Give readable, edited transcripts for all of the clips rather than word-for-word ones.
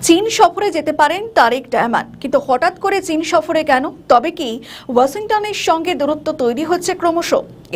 চীন সফরে যেতে পারেন তারেক রহমান, কিন্তু হঠাৎ করে চীন সফরে কেন? তবে কি ওয়াশিংটনের সঙ্গে দূরত্ব তৈরি হচ্ছে ক্রমশ?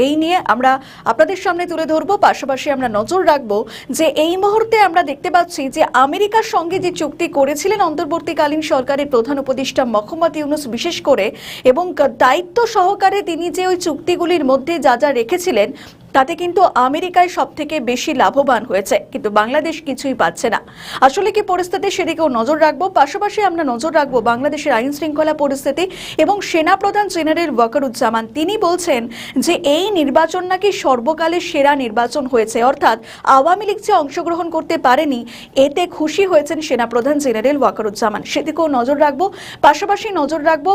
এই নিয়ে আমরা আপনাদের সামনে তুলে ধরবো। পাশাপাশি আমরা নজর রাখবো যে এই মুহূর্তে আমরা দেখতে পাচ্ছি যে আমেরিকার সঙ্গে যে চুক্তি করেছিলেন অন্তর্বর্তীকালীন সরকারের প্রধান উপদেষ্টা মোহাম্মদ ইউনূস বিশেষ করে, এবং দায়িত্ব সহকারে তিনি যে ওই চুক্তিগুলির মধ্যে যা যা রেখেছিলেন তাতে কিন্তু আমেরিকায় সবথেকে বেশি লাভবান হয়েছে, কিন্তু বাংলাদেশ কিছুই পাচ্ছে না। আসলে কি পরিস্থিতি, সেদিকেও নজর রাখবো। পাশাপাশি আমরা নজর রাখবো বাংলাদেশের আইন শৃঙ্খলা পরিস্থিতি এবং সেনাপ্রধান জেনারেল ওয়াকারুজ্জামান তিনি বলছেন যে এই নির্বাচন নাকি সর্বকালের সেরা নির্বাচন হয়েছে, অর্থাৎ আওয়ামী লীগ যে অংশগ্রহণ করতে পারেনি এতে খুশি হয়েছেন সেনাপ্রধান জেনারেল ওয়াকারুজ্জামান, সেদিকেও নজর রাখবো। পাশাপাশি নজর রাখবো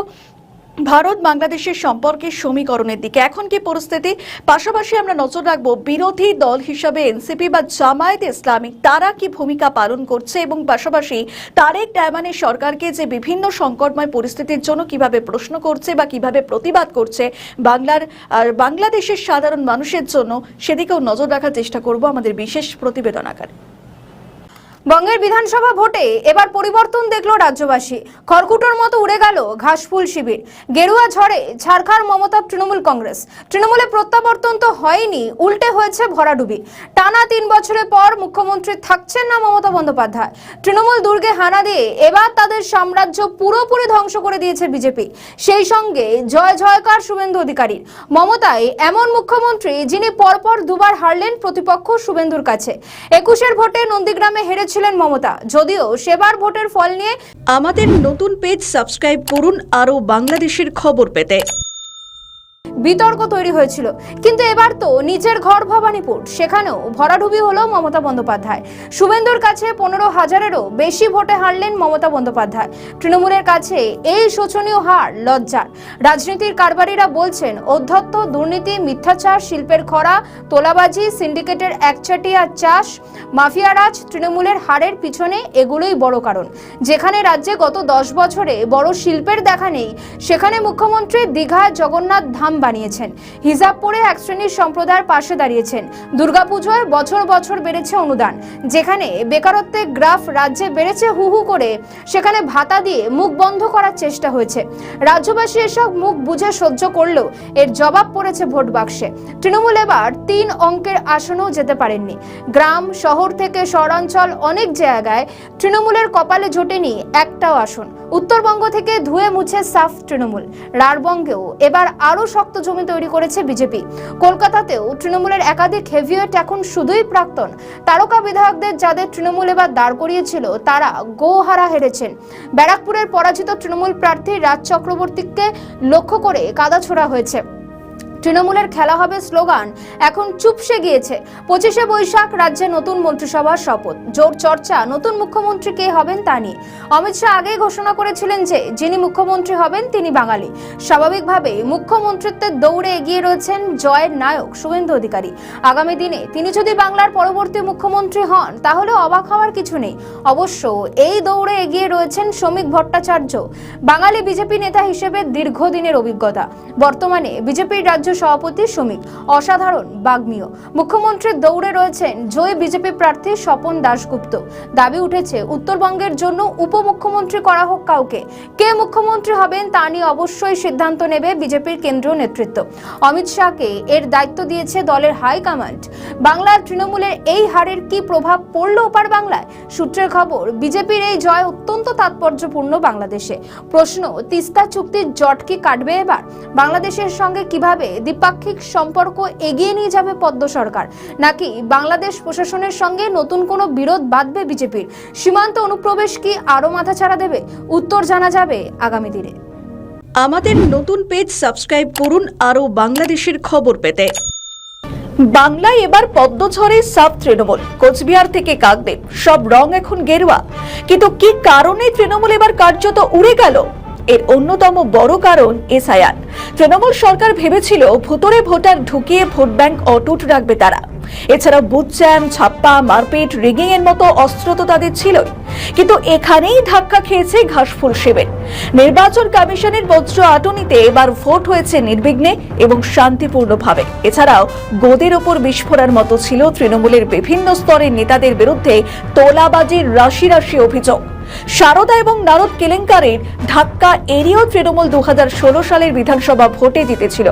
ভারত বাংলাদেশের সম্পর্কের সমীকরণের দিকে এখন কি পরিস্থিতি। পাশাপাশি আমরা নজর রাখবো বিরোধী দল হিসাবে এনসিপি বা জামায়াতে ইসলামী তারা কি ভূমিকা পালন করছে, এবং পাশাপাশি তারেক রহমানের সরকারকে যে বিভিন্ন সংকটময় পরিস্থিতির জন্য কিভাবে প্রশ্ন করছে বা কিভাবে প্রতিবাদ করছে বাংলাদেশের সাধারণ মানুষের জন্য, সেদিকেও নজর রাখার চেষ্টা করব আমাদের বিশেষ প্রতিবেদন আকারে। বঙ্গের বিধানসভা ভোটে এবার পরিবর্তন দেখলো রাজ্যবাসী। খড়কুটোর মতো উড়ে গেল ঘাসফুল শিবির। গেরুয়া ঝড়ে ঝাড়খণ্ড মমতা তৃণমূল কংগ্রেস। তৃণমূলে প্রত্যাবর্তন তো হয়নি, উল্টে হয়েছে ভরাডুবি। টানা 3 বছরের পর মুখ্যমন্ত্রী থাকছেন না মমতা বন্দ্যোপাধ্যায়। তৃণমূল দুর্গে হানা দিয়ে এবার তাদের সাম্রাজ্য পুরোপুরি ধ্বংস করে দিয়েছে বিজেপি। সেই সঙ্গে জয় জয়কার শুভেন্দু অধিকারীর। মমতাই এমন মুখ্যমন্ত্রী যিনি পরপর দুবার হারলেন প্রতিপক্ষ শুভেন্দুর কাছে। 21-এর ভোটে নন্দীগ্রামে হেরে ছিলেন মমতা, যদিও সেবার ভোটের ফল নিয়ে আমাদের নতুন পেজ সাবস্ক্রাইব করুন আরো বাংলাদেশের খবর পেতে। বিতর্ক তৈরি হয়েছিল, কিন্তু এবার তো নিজের ঘর ভবানীপুর, সেখানেও ভরাডুবি হলো মমতা বন্দ্যোপাধ্যায়। শুভেন্দুর কাছে 15,000-এরও বেশি ভোটে হারলেন মমতা বন্দ্যোপাধ্যায়। তৃণমূলের কাছে এই শোচনীয় হার লজ্জার। রাজনীতির কারবারিরা বলছেন অধ্যত্ত, দুর্নীতি, মিথ্যাচার, শিল্পের খরা, তোলাবাজি, সিন্ডিকেটের একচাটিয়া চাষ, মাফিয়ারাজ তৃণমূলের হারের পিছনে এগুলোই বড় কারণ। যেখানে রাজ্যে গত 10 বছরে বড় শিল্পের দেখা নেই, সেখানে মুখ্যমন্ত্রী দীঘায় জগন্নাথ ধাম বানিয়েছেন, হিজাব পরে এক শ্রেণীর সম্প্রদায়ের পাশে দাঁড়িয়েছেন, দুর্গাপুজোয় বছর বছর বেড়েছে অনুদান। যেখানে বেকারত্বের গ্রাফ রাজ্যে বেড়েছে হু হু করে, সেখানে ভাতা দিয়ে মুখ বন্ধ করার চেষ্টা হয়েছে। রাজ্যবাসী এসব মুখ বুঝে সহ্য করলেও এর জবাব পড়েছে ভোট বাক্সে। তৃণমূল এবার 3 অঙ্কের আসনেও যেতে পারেননি। গ্রাম শহর থেকে শহরাঞ্চল অনেক জায়গায় তৃণমূলের কপালে জোটেনি একটাও আসন। উত্তরবঙ্গ থেকে ধুয়ে মুছে সাফ তৃণমূল। রাঢ়বঙ্গেও এবার আরো শক্ত জমি তৈরি করেছে বিজেপি। কলকাতাতেও তৃণমূলের একাধিক হেভিওয়েট এখন শুধুই প্রাক্তন তারকা বিধায়কদের, যাদের তৃণমূল এবার দাঁড় করিয়েছিল তারা গোহারা হেরেছেন। ব্যারাকপুরের পরাজিত তৃণমূল প্রার্থী রাজ চক্রবর্তীকে লক্ষ্য করে কাদা ছোড়া হয়েছে। তৃণমূলের খেলা হবে স্লোগান এখন চুপসে গিয়েছে। 25শে বৈশাখ রাজ্যে নতুন মন্ত্রিসভার শপথ, জোর চর্চা নতুন মুখ্যমন্ত্রী কে হবেন তা নিয়ে। অমিত শাহ আগেই ঘোষণা করেছিলেন যে যিনি মুখ্যমন্ত্রী হবেন তিনি বাঙালি। স্বাভাবিকভাবে মুখ্যমন্ত্রিত্বের দৌড়ে এগিয়ে রয়েছেন জয়ের নায়ক শুভেন্দু অধিকারী। আগামী দিনে তিনি যদি বাংলার পরবর্তী মুখ্যমন্ত্রী হন তাহলে অবাক হওয়ার কিছু নেই। অবশ্য এই দৌড়ে এগিয়ে রয়েছেন শ্রমিক ভট্টাচার্য, বাঙালি বিজেপি নেতা হিসেবে দীর্ঘদিনের অভিজ্ঞতা। বর্তমানে বিজেপির রাজ্য সভাপতি শ্রমিক, অসাধারণ বাগ্মীয়। মুখ্যমন্ত্রীর দৌড়ে রয়েছেন জয়ী বিজেপি প্রার্থী স্বপন দাশগুপ্ত। দাবি উঠেছে উত্তরবঙ্গের জন্য উপমুখ্যমন্ত্রী করা হোক কাউকে। কে মুখ্যমন্ত্রী হবেন তা নিয়ে অবশ্যই সিদ্ধান্ত নেবে বিজেপির কেন্দ্রীয় নেতৃত্ব। অমিত শাহকে এর দায়িত্ব দিয়েছে দলের হাইকমান্ড। বাংলার তৃণমূলের এই হারের কি প্রভাব পড়ল ওপার বাংলায়? সূত্রের খবর, বিজেপির এই জয় অত্যন্ত তাৎপর্যপূর্ণ বাংলাদেশে। প্রশ্ন, তিস্তা চুক্তির জট কি কাটবে এবার? বাংলাদেশের সঙ্গে কিভাবে দ্বিপাক্ষিক সম্পর্ক এগিয়ে নিয়ে যাবে পদ্ম সরকার, নাকি বাংলাদেশ প্রশাসনের সঙ্গে নতুন কোনো বিরোধ বাঁধবে বিজেপির? সীমান্ত অনুপ্রবেশ কি আরো মাথাচাড়া দেবে? উত্তর জানা যাবে আগামী দিনে। আমাদের নতুন পেজ সাবস্ক্রাইব করুন আরো বাংলাদেশের খবর পেতে। বাংলায় এবার পদ্মঝড়ে সাব তৃণমূল। কোচবিহার থেকে কাকদ্বীপ সব রং এখন গেরুয়া, কিন্তু কি কারণে তৃণমূল এবার কার্যত উড়ে গেল? এর অন্যতম বড় কারণ এসআইআর। তৃণমূল সরকার ভেবেছিল ভুতুরে ভোটার ঢুকিয়ে ভোট ব্যাংক অটুট রাখবে তারা। এছাড়া বুথ জ্যাম, ছাপ্পা, মারপিট, রিগিং এর মতো অস্ত্র তো তাদের ছিলই, কিন্তু এখানেই ধাক্কা খেয়েছে ঘাসফুল শিবির। নির্বাচন কমিশনের বজ্র আটুনিতে এবার ভোট হয়েছে নির্বিঘ্নে এবং শান্তিপূর্ণভাবে। এছাড়াও গোদের ওপর বিস্ফোরার মতো ছিল তৃণমূলের বিভিন্ন স্তরের নেতাদের বিরুদ্ধে তোলাবাজির রাশি রাশি অভিযোগ। সারদা এবং নারদ কেলেঙ্কারির ধাক্কা এড়িয়েও তৃণমূল 2016 সালের বিধানসভা ভোটে জিতেছিল,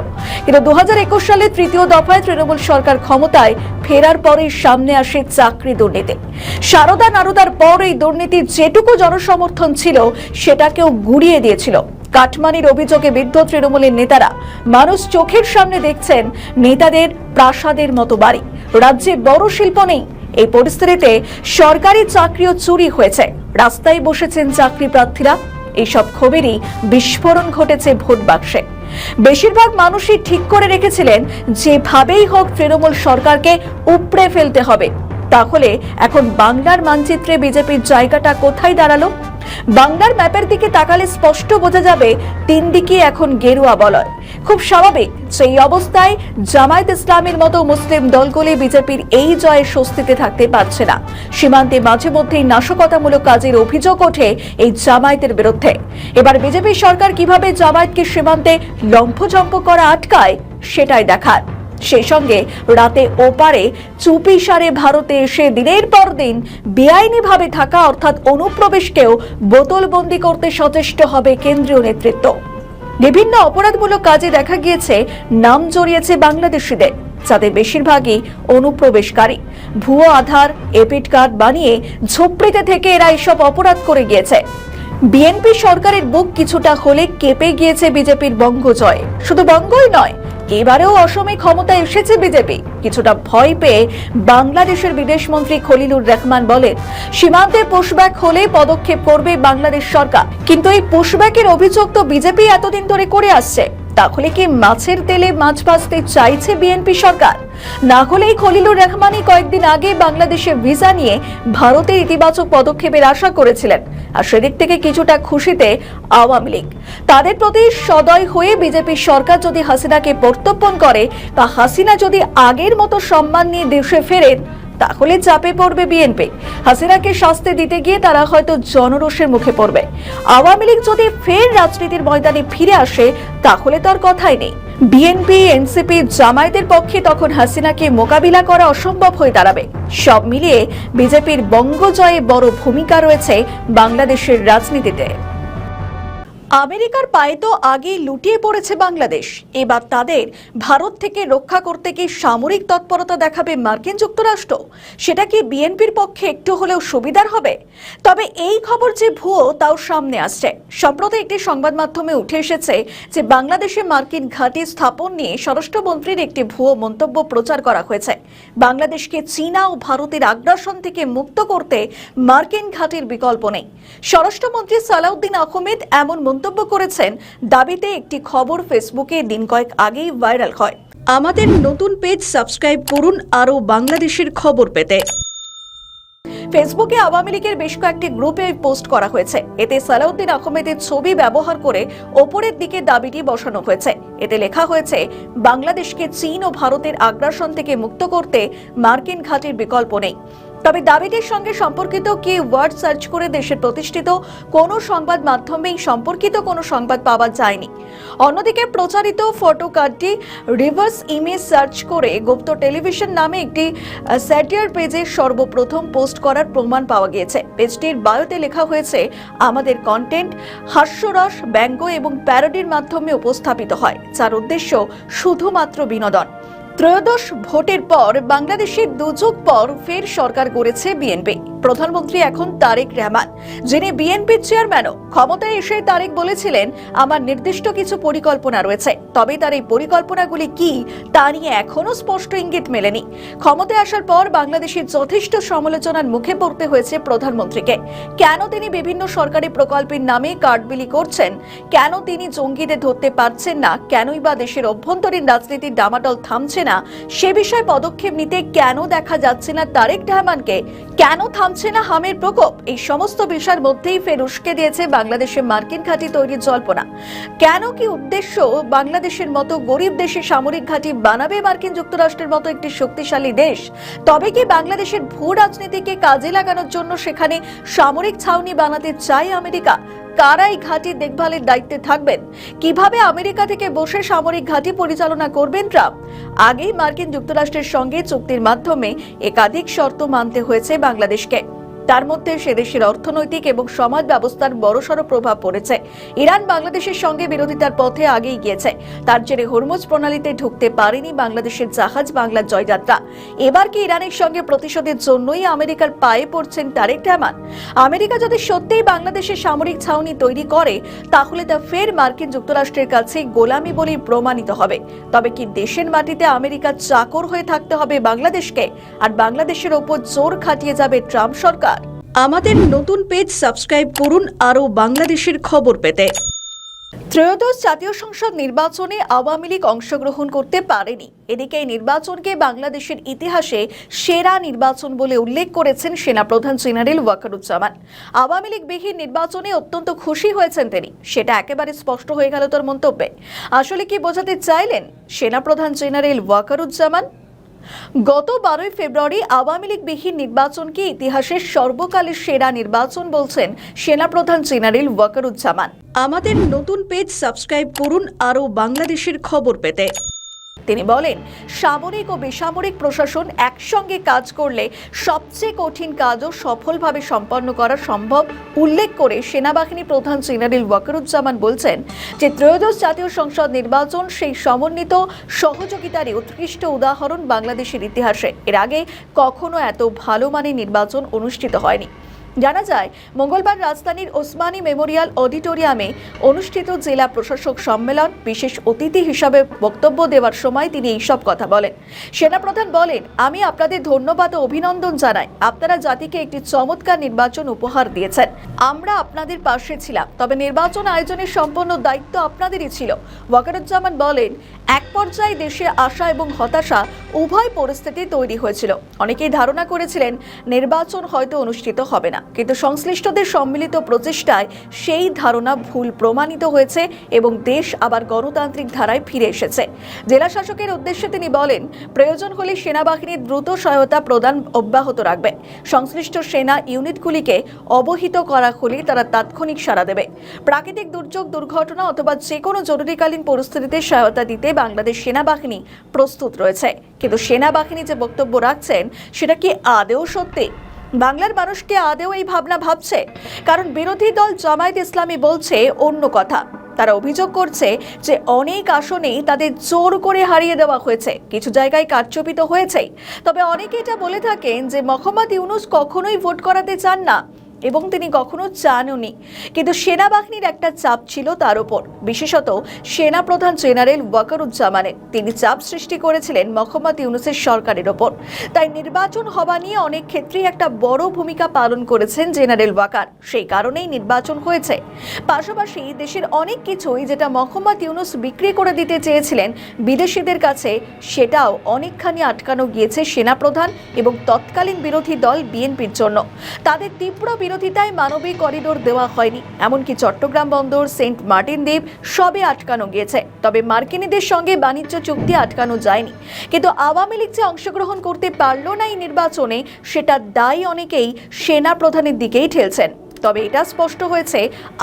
কিন্তু 2021 সালে তৃতীয় দফায় তৃণমূল সরকার ক্ষমতায় ফেরার পরেই সামনে আসে চাকরি দুর্নীতি। সারদা নারদার পর এই দুর্নীতির যেটুকু জনসমর্থন ছিল সেটাকেও গুড়িয়ে দিয়েছিল। কাটমানির অভিযোগে বিদ্ধ তৃণমূলের নেতারা মানুষ চোখের সামনে দেখছেন নেতাদের প্রাসাদের মতো বাড়ি, রাজ্যে বড় শিল্প নেই। এই পরিস্থিতিতে সরকারি চাকরিও চুরি হয়েছে, রাস্তায় বসেছেন চাকরি প্রার্থীরা। এইসব খবরই বিস্ফোরণ ঘটেছে ভোট বাক্সে। বেশিরভাগ মানুষই ঠিক করে রেখেছিলেন যেভাবেই হোক তৃণমূল সরকারকে উপড়ে ফেলতে হবে। তাহলে এখন বাংলার মানচিত্রে বিজেপির জায়গাটা কোথায় দাঁড়ালো? বাংলার ম্যাপের দিকে তাকালে স্পষ্ট বোঝা যাবে তিন দিকে এখন গেরুয়া বলয়। খুব স্বাভাবিক, সেই অবস্থায় জামায়াত ইসলামের মতো মুসলিম দলগুলি বিজেপির এই জয়ে স্বস্তিতে থাকতে পারছে না। সীমান্তে মাঝে মধ্যেই নাশকতামূলক কাজের অভিযোগ ওঠে এই জামায়াতের বিরুদ্ধে। এবার বিজেপি সরকার কিভাবে জামায়াতকে সীমান্তে লম্ফঝম্প করা আটকায় সেটাই দেখার। সেই সঙ্গে রাতে ওপারে চুপিসারে ভারতে এসে দিনের পর দিন বেআইনিভাবে থাকা অর্থাৎ অনুপ্রবেশকেও বোতলবন্দি করতে সচেষ্ট হবে কেন্দ্রীয় নেতৃত্ব। বিভিন্ন অপরাধমূলক কাজে দেখা গিয়েছে নাম জড়িয়েছে বাংলাদেশিদের, যাদের বেশিরভাগই অনুপ্রবেশকারী। ভুয়ো আধার, এপিড কার্ড বানিয়ে ঝোপড়িতে থেকে এরা এসব অপরাধ করে গিয়েছে। বিএনপি সরকারের বুক কিছুটা হলে কেঁপে গিয়েছে বিজেপির বঙ্গজয়। শুধু বঙ্গই নয়, এবারেও অসমে ক্ষমতায় এসেছে বিজেপি। কিছুটা ভয় পেয়ে বাংলাদেশের বিদেশমন্ত্রী খলিলুর রহমান বলেন, সীমান্তে পুশব্যাক হলে পদক্ষেপ করবে বাংলাদেশ সরকার। কিন্তু এই পুশব্যাকের অভিযোগ তো বিজেপি এতদিন ধরে করে আসছে। তাহলে কি মাছের তেলে মাছ ভাজতে চাইছে বিএনপি সরকার? না হলেই খলিলুর রহমানই কয়েকদিন আগে বাংলাদেশে ভিসা নিয়ে ভারতের ইতিবাচক পদক্ষেপের আশা করেছিলেন, আর সেদিক থেকে কিছুটা খুশিতে আওয়ামী লীগ। তাদের প্রতি সদয় হয়ে বিজেপি সরকার যদি হাসিনাকে প্রত্যর্পণ করে বা হাসিনা যদি আগের মতো সম্মান নিয়ে দেশে ফেরেন, তাহলে চাপে পড়বে বিএনপি। হাসিনাকে শাস্তি দিতে গিয়ে তারা হয়তো জনরোষের মুখে পড়বে। আওয়ামী লীগ যদি ফের রাজনীতির ময়দানে ফিরে আসে, তাহলে তো আর কথাই নেই। বিএনপি, এনসিপি, জামায়াতের পক্ষে তখন হাসিনাকে মোকাবিলা করা অসম্ভব হয়ে দাঁড়াবে। সব মিলিয়ে বিজেপির বঙ্গজয়ে বড় ভূমিকা রয়েছে বাংলাদেশের রাজনীতিতে। আমেরিকার পায়ে তো আগেই লুটিয়ে পড়েছে বাংলাদেশ। এবার তাদের ভারত থেকে রক্ষা করতে কি সামরিক তৎপরতা দেখাবে মার্কিন যুক্তরাষ্ট্র? সেটা কি বিএনপির পক্ষে একটু হলেও সুবিধার হবে? তবে এই খবর যে ভুয়ো তাও সামনে আসছে। সম্প্রতি একটি সংবাদ মাধ্যমে উঠে এসেছে যে বাংলাদেশে মার্কিন ঘাঁটি স্থাপন নিয়ে স্বরাষ্ট্রমন্ত্রীর একটি ভুয়ো মন্তব্য প্রচার করা হয়েছে। বাংলাদেশকে চীনা ও ভারতের আগ্রাসন থেকে মুক্ত করতে মার্কিন ঘাঁটির বিকল্প নেই। স্বরাষ্ট্রমন্ত্রী সালাউদ্দিন আহমেদ এমন মন্তব্য করেছেন দাবিতে একটি খবর ফেসবুকে দিন কয়েক আগেই ভাইরাল হয়। আমাদের নতুন পেজ সাবস্ক্রাইব করুন আরও বাংলাদেশের খবর পেতে। ফেসবুকে আওয়ামী লীগের বেশ কয়েকটি গ্রুপে পোস্ট করা হয়েছে। এতে সালাউদ্দিন আহমেদের ছবি ব্যবহার করে ওপরের দিকে দাবিটি বসানো হয়েছে। এতে লেখা হয়েছে, বাংলাদেশকে চীন ও ভারতের আগ্রাসন থেকে মুক্ত করতে মার্কিন ঘাঁটির বিকল্প নেই। তবে দাবিটির সঙ্গে সম্পর্কিত কিওয়ার্ড সার্চ করে দেশের প্রতিষ্ঠিত কোনো সংবাদ মাধ্যমেই সম্পর্কিত কোনো সংবাদ পাওয়া যায়নি। অন্যদিকে প্রচারিত ফটো কার্ডটি রিভার্স ইমেজ সার্চ করে গুপ্ত টেলিভিশন নামে একটি স্যাটিয়ার পেজে সর্বপ্রথম পোস্ট করার প্রমাণ পাওয়া গিয়েছে। পেজটির বায়োতে লেখা হয়েছে, আমাদের কন্টেন্ট হাস্যরস, ব্যঙ্গ এবং প্যারোডির মাধ্যমে উপস্থাপিত হয়, যার উদ্দেশ্য শুধুমাত্র বিনোদন। ত্রয়োদশ ভোটের পর বাংলাদেশের দুযুগ পর ফের সরকার গড়েছে বিএনপি। প্রধানমন্ত্রী এখন তারেক রহমান, যিনি বিএনপির চেয়ারম্যানও। ক্ষমতায় এসে তারেক বলেছিলেন, আমার নির্দিষ্ট কিছু পরিকল্পনা রয়েছে, তবে তার এই পরিকল্পনাগুলি কি তা নিয়ে এখনো স্পষ্ট ইঙ্গিত মেলেনি। ক্ষমতায় আসার পর বাংলাদেশের যথেষ্ট সমালোচনার মুখে পড়তে হয়েছে প্রধানমন্ত্রীকে। কেন তিনি বিভিন্ন সরকারি প্রকল্পের নামে কার্ড বিলি করছেন, কেন তিনি জঙ্গিদের ধরতে পারছেন না, কেনই বা দেশের অভ্যন্তরীণ রাজনীতির ডামাডোল থামছে না, সে বিষয়ে পদক্ষেপ নিতে কেন দেখা যাচ্ছে না তারেক রহমানকে, কেন থামছে না হামের প্রকোপ, এই সমস্ত বিষয়ের মধ্যেই ফের উস্কে দিয়েছে বাংলাদেশে মার্কিন ঘাঁটি তৈরির জল্পনা। কেন কি উদ্দেশ্য বাংলাদেশের মতো গরিব দেশে সামরিক ঘাঁটি বানাবে মার্কিন যুক্তরাষ্ট্রের মতো একটি শক্তিশালী দেশ? তবে কি বাংলাদেশের ভূ রাজনীতিকে কাজে লাগানোর জন্য সেখানে সামরিক ছাউনি বানাতে চায় আমেরিকা? কারা এই ঘাঁটি দেখভালের দায়িত্বে থাকবেন? কিভাবে আমেরিকা থেকে বসে সামরিক ঘাঁটি পরিচালনা করবেন ট্রাম্প? আগেই মার্কিন যুক্তরাষ্ট্রের সঙ্গে চুক্তির মাধ্যমে একাধিক শর্ত মানতে হয়েছে বাংলাদেশকে। তার মধ্যে সে দেশের অর্থনৈতিক এবং সমাজ ব্যবস্থার বড়সড় প্রভাব পড়েছে। ইরান বাংলাদেশের সঙ্গে বিরোধিতার পথে আগেই গিয়েছে। তার জেরে হরমুজ প্রণালীতে ঢুকতে পারেনি বাংলাদেশের জাহাজ বাংলার জয়যাত্রা। এবার কি ইরানের সঙ্গে প্রতিশোধের জন্যই আমেরিকার পায়ে পড়ছেন তারেক রহমান? আমেরিকা যদি সত্যিই বাংলাদেশে সামরিক ছাউনি তৈরি করে, তাহলে তা ফের মার্কিন যুক্তরাষ্ট্রের কাছে গোলামি বলেই প্রমাণিত হবে। তবে কি দেশের মাটিতে আমেরিকার চাকর হয়ে থাকতে হবে বাংলাদেশকে, আর বাংলাদেশের ওপর জোর খাটিয়ে যাবে ট্রাম্প সরকার? আমাদের নতুন পেজ সাবস্ক্রাইব করুন আরও বাংলাদেশের খবর পেতে। ত্রয়োদশ জাতীয় সংসদ নির্বাচনে আওয়ামী লীগ অংশগ্রহণ করতে পারেনি। এদিকে এই নির্বাচনকে বাংলাদেশের ইতিহাসে সেরা নির্বাচন বলে উল্লেখ করেছেন সেনাপ্রধান জেনারেল ওয়াকারুজ্জামান। আওয়ামী লীগ বিহীন নির্বাচনে অত্যন্ত খুশি হয়েছেন তিনি, সেটা একেবারে স্পষ্ট হয়ে গেল তার মন্তব্যে। আসলে কি বোঝাতে চাইলেন সেনাপ্রধান জেনারেল ওয়াকারুজ্জামান? গত 12 ফেব্রুয়ারি আওয়ামী লীগ বিহীন নির্বাচনকে ইতিহাসের সর্বকালের সেরা নির্বাচন বলছেন সেনাপ্রধান জেনারেল ওয়াকারুজ্জামান। আমাদের নতুন পেজ সাবস্ক্রাইব করুন আরও বাংলাদেশের খবর পেতে। তিনি বলেন, সামরিক ও বেসামরিক প্রশাসন একসঙ্গে কাজ করলে সবচেয়ে কঠিন কাজও সফলভাবে সম্পন্ন করা সম্ভব উল্লেখ করে সেনাবাহিনী প্রধান জেনারেল ওয়াকারুজ্জামান বলছেন যে ত্রয়োদশ জাতীয় সংসদ নির্বাচন সেই সমন্বিত সহযোগিতারই উৎকৃষ্ট উদাহরণ বাংলাদেশের ইতিহাসে। এর আগে কখনো এত ভালো মানের নির্বাচন অনুষ্ঠিত হয়নি। জানা যায়, মঙ্গলবার রাজধানীর ওসমানী মেমোরিয়াল অডিটোরিয়ামে অনুষ্ঠিত জেলা প্রশাসক সম্মেলন বিশেষ অতিথি হিসাবে বক্তব্য দেওয়ার সময় তিনি এইসব কথা বলেন। সেনাপ্রধান বলেন, আমি আপনাদের ধন্যবাদ ও অভিনন্দন জানাই। আপনারা জাতিকে একটি চমৎকার নির্বাচন উপহার দিয়েছেন। আমরা আপনাদের পাশে ছিলাম, তবে নির্বাচন আয়োজনের সম্পূর্ণ দায়িত্ব আপনাদেরই ছিল। ওয়াকারুজ্জামান বলেন, এক পর্যায়ে দেশে আশা এবং হতাশা উভয় পরিস্থিতি তৈরি হয়েছিল। অনেকেই ধারণা করেছিলেন নির্বাচন হয়তো অনুষ্ঠিত হবে না, কিন্তু সংশ্লিষ্টদের সম্মিলিত প্রচেষ্টায় সেই ধারণা ভুল প্রমাণিত হয়েছে এবং দেশ আবার গণতান্ত্রিক ধারায় ফিরে এসেছে। জেলা শাসকের উদ্দেশ্যে তিনি বলেন, প্রয়োজন হলে সেনাবাহিনীর দ্রুত সহায়তা প্রদান অব্যাহত রাখবে। সংশ্লিষ্ট সেনা ইউনিটগুলিকে অবহিত করা হলে তারা তাৎক্ষণিক সাড়া দেবে। প্রাকৃতিক দুর্যোগ, দুর্ঘটনা অথবা যে কোনো জরুরিকালীন পরিস্থিতিতে সহায়তা দিতে বাংলাদেশ সেনাবাহিনী প্রস্তুত রয়েছে। কিন্তু সেনাবাহিনী যে বক্তব্য রাখছেন, সেটা কি আদেও সত্যি? বাংলার মানুষকে আদেও এই ভাবনা ভাবছে? কারণ বিরোধী দল জামায়াত ইসলামী বলছে অন্য কথা। তারা অভিযোগ করছে যে অনেক আসনেই তাদের জোর করে হারিয়ে দেওয়া হয়েছে, কিছু জায়গায় কারচুপি তো হয়েছেই। তবে অনেকে এটা বলে থাকেন যে মোহাম্মদ ইউনূস কখনোই ভোট করাতে চান না এবং তিনি কখনো চানওনি, কিন্তু সেনাবাহিনীর একটা চাপ ছিল তার উপর, বিশেষত সেনাপ্রধান জেনারেল ওয়াকারুজ্জামানের। তিনি চাপ সৃষ্টি করেছিলেন মোহাম্মদ ইউনূসের সরকারের ওপর। তাই নির্বাচন হওয়া নিয়ে অনেক ক্ষেত্রেই একটা বড় ভূমিকা পালন করেছেন জেনারেল ওয়াকার। সেই কারণেই নির্বাচন হয়েছে। পাশাপাশি দেশের অনেক কিছুই যেটা মোহাম্মদ ইউনূস বিক্রি করে দিতে চেয়েছিলেন বিদেশিদের কাছে, সেটাও অনেকখানি আটকানো গিয়েছে সেনাপ্রধান এবং তৎকালীন বিরোধী দল বিএনপির জন্য। তাদের তীব্র বিরোধিতায় মানবিক করিডোর দেওয়া হয়নি, এমনকি চট্টগ্রাম বন্দর, সেন্ট মার্টিন দ্বীপ সবে আটকানো গিয়েছে। তবে মার্কিনীদের সঙ্গে বাণিজ্য চুক্তি আটকানো যায়নি। কিন্তু আওয়ামী লীগ যে অংশগ্রহণ করতে পারল না এই নির্বাচনে, সেটা দায়ী অনেকেই সেনা প্রধানের দিকেই ঠেলছেন। তবে এটা স্পষ্ট হয়েছে,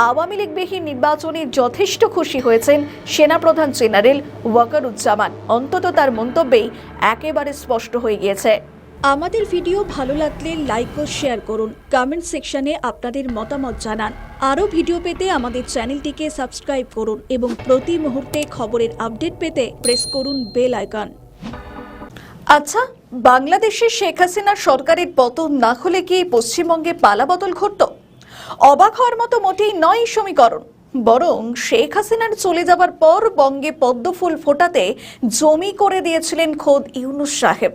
আওয়ামী লীগবিহীন নির্বাচনে যথেষ্ট খুশি হয়েছেন সেনাপ্রধান জেনারেল ওয়াকারুজ্জামান। অন্তত তার মন্তব্যেই একেবারে স্পষ্ট হয়ে গিয়েছে। আমাদের ভিডিও ভালো লাগলে লাইক ও শেয়ার করুন, কমেন্ট সেকশনে আপনাদের মতামত জানান। আরও ভিডিও পেতে আমাদের চ্যানেলটিকে সাবস্ক্রাইব করুন এবং প্রতি মুহূর্তে খবরের আপডেট পেতে প্রেস করুন বেল আইকন। আচ্ছা, বাংলাদেশে শেখ হাসিনার সরকারের পতন না হলে কি পশ্চিমবঙ্গে পালাবদল ঘটত? অবাক হওয়ার মতো মোটেই নয় এই সমীকরণ। বরং শেখ হাসিনার চলে যাবার পর বঙ্গে পদ্মফুল ফোটাতে জমি করে দিয়েছিলেন খোদ ইউনূস সাহেব।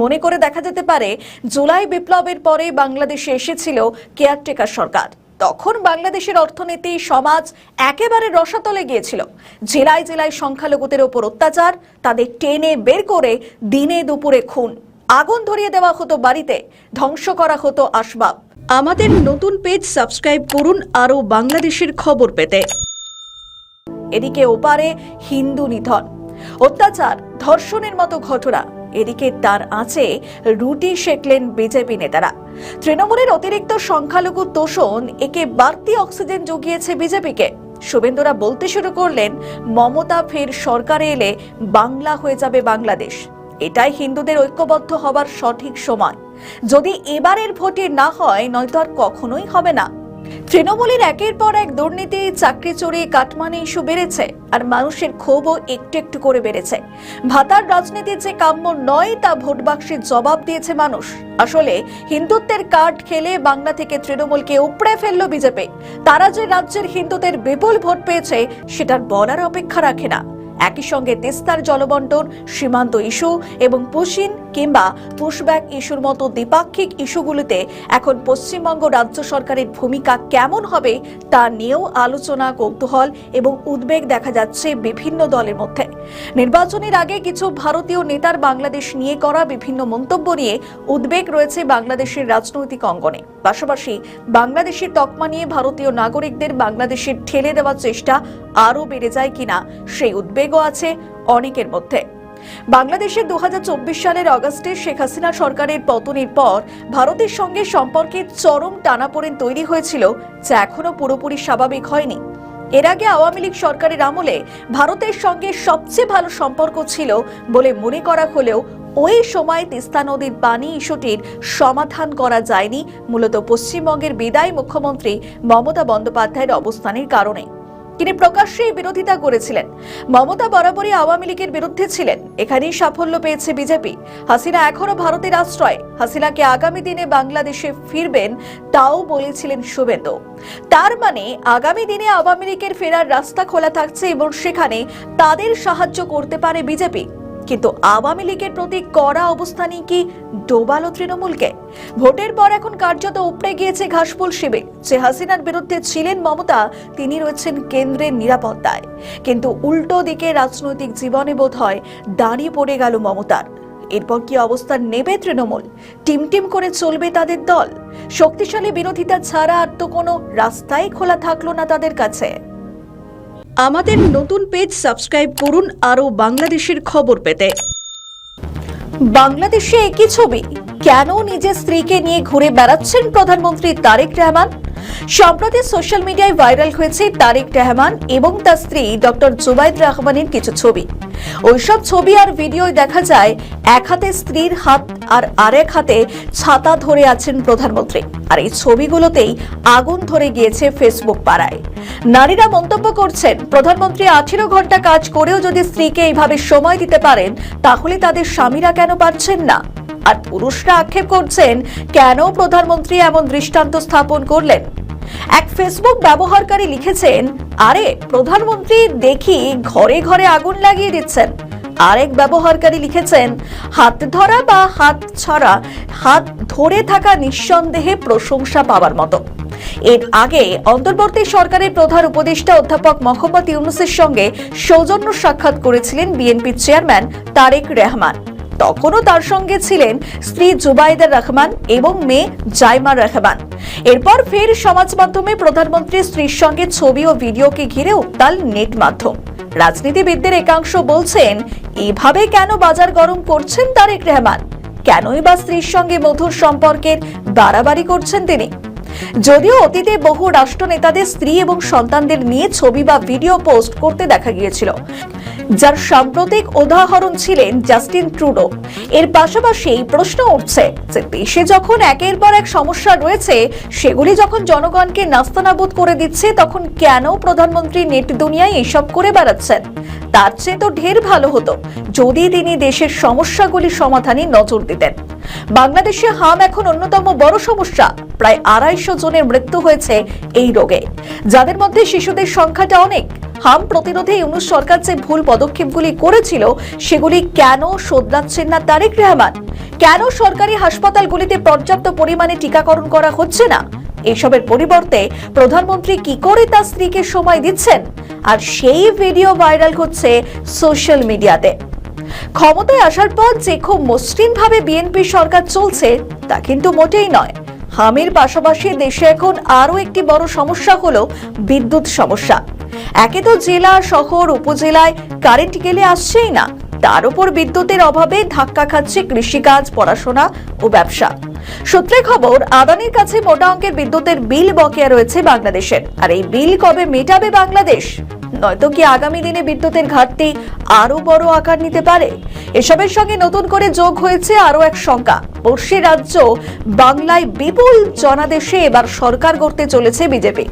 মনে করে দেখা যেতে পারে, জুলাই বিপ্লবের পরে বাংলাদেশে এসেছিল কেয়ারটেকার সরকার। তখন বাংলাদেশের অর্থনীতি, সমাজ একেবারে রসাতলে গিয়েছিল। জেলায় জেলায় সংখ্যালঘুদের ওপর অত্যাচার, তাদের টেনে বের করে দিনে দুপুরে খুন, আগুন ধরিয়ে দেওয়া হতো বাড়িতে, ধ্বংস করা হতো আসবাব। আমাদের নতুন পেজ সাবস্ক্রাইব করুন আরও বাংলাদেশের খবর পেতে। এদিকে ওপারে হিন্দু নিধন, অত্যাচার, ধর্ষণের মতো ঘটনা, এদিকে তার আঁচে রুটি সেঁকলেন বিজেপি নেতারা। তৃণমূলের অতিরিক্ত সংখ্যালঘু তোষণ একে বাড়তি অক্সিজেন জুগিয়েছে বিজেপিকে। শুভেন্দুরা বলতে শুরু করলেন, মমতা ফের সরকারে এলে বাংলা হয়ে যাবে বাংলাদেশ। এটাই হিন্দুদের ঐক্যবদ্ধ হবার সঠিক সময়। যদি এবারের ভোটে না হয় নয়তো আর কখনোই হবে না। তৃণমূলের একের পর এক দুর্নীতি, চাকরি চোরি, কাটমানি ইস্যু বেড়েছে আর মানুষের ক্ষোভও একটু একটু করে বেড়েছে। ভাতার রাজনীতি যে কাম্য নয় তা ভোট বাক্সে জবাব দিয়েছে মানুষ। আসলে হিন্দুত্বের কার্ড খেলে বাংলা থেকে তৃণমূলকে উপড়ে ফেললো বিজেপি। তারা যে রাজ্যের হিন্দুদের বিপুল ভোট পেয়েছে সেটার বলার অপেক্ষা রাখে না। একই সঙ্গে তিস্তার জলবন্টন, সীমান্ত ইস্যু এবং পুশিন কিংবা পুশব্যাক ইস্যুর মতো দ্বিপাক্ষিক ইস্যুগুলিতে এখন পশ্চিমবঙ্গ রাজ্য সরকারের ভূমিকা কেমন হবে তা নিয়েও আলোচনা, কৌতূহল এবং উদ্বেগ দেখা যাচ্ছে বিভিন্ন দলের মধ্যে। নির্বাচনের আগে কিছু ভারতীয় নেতার বাংলাদেশ নিয়ে করা বিভিন্ন মন্তব্য নিয়ে উদ্বেগ রয়েছে বাংলাদেশের রাজনৈতিক অঙ্গনে। পাশাপাশি বাংলাদেশের তকমা নিয়ে ভারতীয় নাগরিকদের বাংলাদেশে ঠেলে দেওয়ার চেষ্টা আরও বেড়ে যায় কিনা সেই উদ্বেগও আছে অনেকের মধ্যে। বাংলাদেশের 2024 সালের অগাস্টে শেখ হাসিনা সরকারের পতনের পর ভারতের সঙ্গে সম্পর্কের চরম টানাপোড়েন তৈরি হয়েছিল, যা এখনো পুরোপুরি স্বাভাবিক হয়নি। এর আগে আওয়ামী লীগ সরকারের আমলে ভারতের সঙ্গে সবচেয়ে ভালো সম্পর্ক ছিল বলে মনে করা হলেও ওই সময় তিস্তা নদীর পানি ইস্যুটির সমাধান করা যায়নি, মূলত পশ্চিমবঙ্গের বিদায়ী মুখ্যমন্ত্রী মমতা বন্দ্যোপাধ্যায়ের অবস্থানের কারণে। তিনি প্রকাশ্যেই বিরোধিতা করেছিলেন। মমতা বরাবরই আওয়ামী লীগের বিরুদ্ধে ছিলেন। এখানেই সাফল্য পেয়েছে বিজেপি। হাসিনা এখনো ভারতের আশ্রয়। হাসিনাকে আগামী দিনে বাংলাদেশে ফিরবেন তাও বলেছিলেন শুভেন্দু। তার মানে আগামী দিনে আওয়ামী লীগের ফেরার রাস্তা খোলা থাকছে এবং সেখানে তাদের সাহায্য করতে পারে বিজেপি। কিন্তু আওয়ামী লীগের প্রতি কড়া অবস্থানই কি ডোবালো তৃণমূলকে? ভোটের পর এখন কার্যত উপড়ে গিয়েছে ঘাসফুল শিবির। যে হাসিনার বিরুদ্ধে ছিলেন মমতা, তিনি রয়েছেন কেন্দ্রের নিরাপত্তায়। কিন্তু উল্টো দিকে রাজনৈতিক জীবনে বোধ হয় দাঁড়িয়ে পড়ে গেল মমতার। এরপর কি অবস্থান নেবে তৃণমূল? টিমটিম করে চলবে তাদের দল? শক্তিশালী বিরোধিতা ছাড়া আর তো কোনো রাস্তাই খোলা থাকলো না তাদের কাছে। আমাদের নতুন পেজ সাবস্ক্রাইব করুন আরও বাংলাদেশের খবর পেতে। বাংলাদেশে একই ছবি, কেন নিজের স্ত্রীকে নিয়ে ঘুরে বেড়াচ্ছেন প্রধানমন্ত্রী তারেক রহমান? সম্প্রতি সোশ্যাল মিডিয়ায় ভাইরাল হয়েছে তারেক রহমান এবং তার স্ত্রী ডক্টর জুবাইদ রহমানের কিছু ছবি। ওইসব ছবি আর ভিডিওয় দেখা যায় এক হাতে স্ত্রীর হাত আর আরেক হাতে ছাতা ধরে আছেন প্রধানমন্ত্রী। আর এই ছবিগুলোতেই আগুন ধরে গিয়েছে ফেসবুক পাড়ায়। নারীরা মন্তব্য করছেন, প্রধানমন্ত্রী 18 ঘন্টা কাজ করেও যদি স্ত্রীকে এইভাবে সময় দিতে পারেন তাহলে তাদের স্বামীরা কেন পারছেন না? আর পুরুষরা আক্ষেপ করছেন, কেন প্রধানমন্ত্রী এমন দৃষ্টান্ত স্থাপন করলেন? এক ফেসবুক ব্যবহারকারী লিখেছেন, আরে প্রধানমন্ত্রী দেখি ঘরে ঘরে আগুন লাগিয়ে দিচ্ছেন। আরেক ব্যবহারকারী লিখেছেন, হাত ধরা বা হাত ছাড়া হাত ধরে থাকা নিঃসন্দেহে প্রশংসা পাওয়ার মতো। এর আগে অন্তর্বর্তী সরকারের প্রধান উপদেষ্টা অধ্যাপক মোহাম্মদ ইউনূসের সঙ্গে সৌজন্য সাক্ষাৎ করেছিলেন বিএনপির চেয়ারম্যান তারেক রহমান। তখনও তার সঙ্গে ছিলেন স্ত্রী জুবাইদা রহমান এবং মেয়ে জাইমা রহমান। এরপর ফের সমাজ মাধ্যমে প্রধানমন্ত্রীর স্ত্রীর সঙ্গে ছবি ও ভিডিওকে ঘিরে উত্তাল নেট মাধ্যম। রাজনীতিবিদদের একাংশ বলছেন, এভাবে কেন বাজার গরম করছেন তারেক রহমান? কেনই বা স্ত্রীর সঙ্গে মধুর সম্পর্কের বাড়াবাড়ি করছেন তিনি? যদিও অতীতে বহু রাষ্ট্রনেতাদের স্ত্রী এবং সন্তানদের নিয়ে ছবি বা ভিডিও পোস্ট করতে দেখা গিয়েছিল, যার সাম্প্রতিক উদাহরণ ছিলেন জাস্টিন ট্রুডো। এর পাশাপাশি প্রশ্ন উঠছে যে দেশে যখন একের পর এক সমস্যা রয়েছে, সেগুলি যখন জনগণকে নাস্তানাবুদ করে দিচ্ছে, তখন কেন প্রধানমন্ত্রী নেট দুনিয়ায় এসব করে বেড়াচ্ছেন? তার চেয়ে তো ঢের ভালো হতো যদি তিনি দেশের সমস্যাগুলি সমাধানে নজর দিতেন। বাংলাদেশে হাম এখন অন্যতম বড় সমস্যা। প্রায় 250 জনের মৃত্যু হয়েছে এই রোগে, যাদের মধ্যে শিশুদের সংখ্যাটা অনেক। হাম প্রতিরোধে ইউনূস সরকার যে ভুল পদক্ষেপগুলি করেছিল সেগুলি কেন শোধরাচ্ছেন না তারেক রহমান? কেন সরকারি হাসপাতালগুলিতে পর্যাপ্ত পরিমাণে টিকাকরণ করা হচ্ছে না? এসবের পরিবর্তে প্রধানমন্ত্রী কি করে তার স্ত্রীকে সময় দিচ্ছেন? আর সেই ভিডিও ভাইরাল হচ্ছে সোশ্যাল মিডিয়াতে। ক্ষমতায় আসার পর যে খুব মসৃণ ভাবে বিএনপি সরকার চলছে তা কিন্তু মোটেই নয়। হামের পাশাপাশি দেশে এখন আরো একটি বড় সমস্যা হলো বিদ্যুৎ সমস্যা। একে তো জেলা, শহর, উপজেলায় কারেন্ট গেলে আসছেই না, তার উপর বিদ্যুতের অভাবে ধাক্কা খাচ্ছে কৃষিকাজ, পড়াশোনা ও ব্যবসা। সূত্রে খবর, আদানির কাছে মোটা অঙ্কের বিদ্যুতের বিল বকেয়া রয়েছে বাংলাদেশের। আর এই বিল কবে মেটাবে বাংলাদেশ? নয়তো কি আগামী দিনে বিদ্যুতের ঘাটতি আরো বড় আকার নিতে পারে? এসবের সঙ্গে নতুন করে যোগ হয়েছে আরো এক শঙ্কা। পড়শি রাজ্য বাংলায় বিপুল জনাদেশে এবার সরকার গড়তে চলেছে বিজেপি।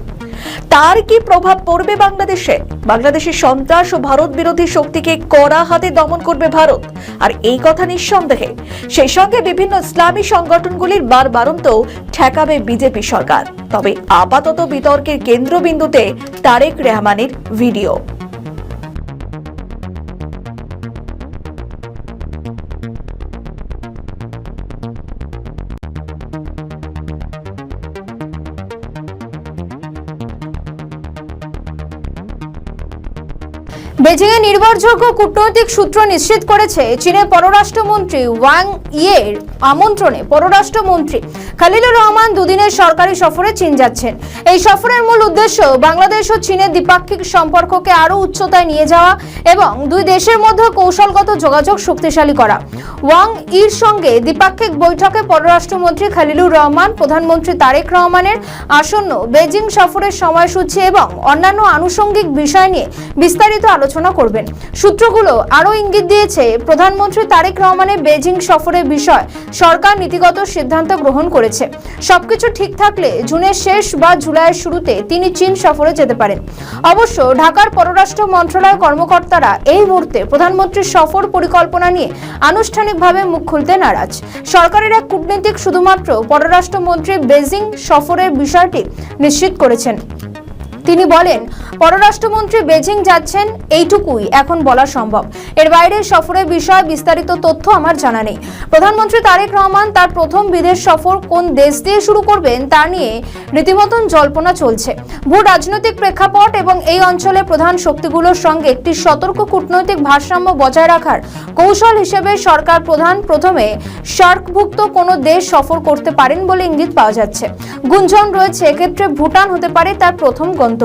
তার কি প্রভাব পড়বে বাংলাদেশে? বাংলাদেশের সন্ত্রাস ও ভারত বিরোধী শক্তিকে কড়া হাতে দমন করবে ভারত, আর এই কথা নিঃসন্দেহে। সেই সঙ্গে বিভিন্ন ইসলামী সংগঠনগুলির বারবারন্ত ঠেকাবে বিজেপি সরকার। তবে আপাতত বিতর্কের কেন্দ্রবিন্দুতে তারেক রহমানের ভিডিও। বেজিং এ নির্ভরযোগ্য কূটনৈতিক সূত্র নিশ্চিত করেছে, চীনের পররাষ্ট্রমন্ত্রী ওয়াং ইয়ের আমন্ত্রণে পররাষ্ট্রমন্ত্রী খলিলুর রহমান দুদিনের সরকারি সফরে চীন যাচ্ছেন। এই সফরের মূল উদ্দেশ্য বাংলাদেশ ও চীনের দ্বিপাক্ষিক সম্পর্ককে আরো উচ্চতায় নিয়ে যাওয়া এবং দুই দেশের মধ্যে কৌশলগত যোগাযোগ শক্তিশালী করা। ওয়াং ইর সঙ্গে দ্বিপাক্ষিক বৈঠকে পররাষ্ট্রমন্ত্রী খলিলুর রহমান প্রধানমন্ত্রী তারেক রহমানের আসন্ন বেজিং সফরের সময়সূচি এবং অন্যান্য আনুষঙ্গিক বিষয় নিয়ে বিস্তারিত আলোচনা করবেন। সূত্রগুলো আরো ইঙ্গিত দিয়েছে, প্রধানমন্ত্রী তারেক রহমানের বেজিং সফরের বিষয় সরকার নীতিগত সিদ্ধান্ত গ্রহণ করেছে। সবকিছু ঠিক থাকলে জুনের শেষ বা জুলাইয়ের শুরুতে তিনি চীন সফরে যেতে পারেন। অবশ্য ঢাকার পররাষ্ট্র মন্ত্রণালয়ের কর্মকর্তারা এই মুহূর্তে প্রধানমন্ত্রীর সফর পরিকল্পনা নিয়ে আনুষ্ঠানিকভাবে মুখ খুলতে নারাজ। সরকারের এক কূটনীতিক শুধুমাত্র পররাষ্ট্রমন্ত্রী বেজিং সফরের বিষয়টি নিশ্চিত করেছেন। তিনি বলেন, পররাষ্ট্রমন্ত্রী বেজিং যাচ্ছেন, এইটুকুই এখন বলা সম্ভব। এর বাইরে সফরের বিষয়ে বিস্তারিত তথ্য আমার জানা নেই। প্রধানমন্ত্রী তারেক রহমান তার প্রথম বিদেশ সফর কোন দেশ দিয়ে শুরু করবেন তা নিয়ে রীতিমতন জল্পনা চলছে। ভূ রাজনৈতিক প্রেক্ষাপট এবং এই অঞ্চলের প্রধান শক্তিগুলোর সঙ্গে একটি সতর্ক কূটনৈতিক ভারসাম্য বজায় রাখার কৌশল হিসেবে সরকার প্রধান প্রথমে সার্কভুক্ত কোনো দেশ সফর করতে পারেন বলে ইঙ্গিত পাওয়া যাচ্ছে। গুঞ্জন রয়েছে এক্ষেত্রে ভুটান হতে পারে তার প্রথম গন্তব্য।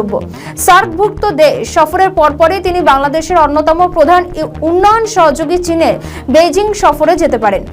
সার্কভুক্ত দেশ সফরের পরপরই তিনি বাংলাদেশের অন্যতম প্রধান উন্নয়ন সহযোগী চীনের বেজিং সফরে যেতে পারেন।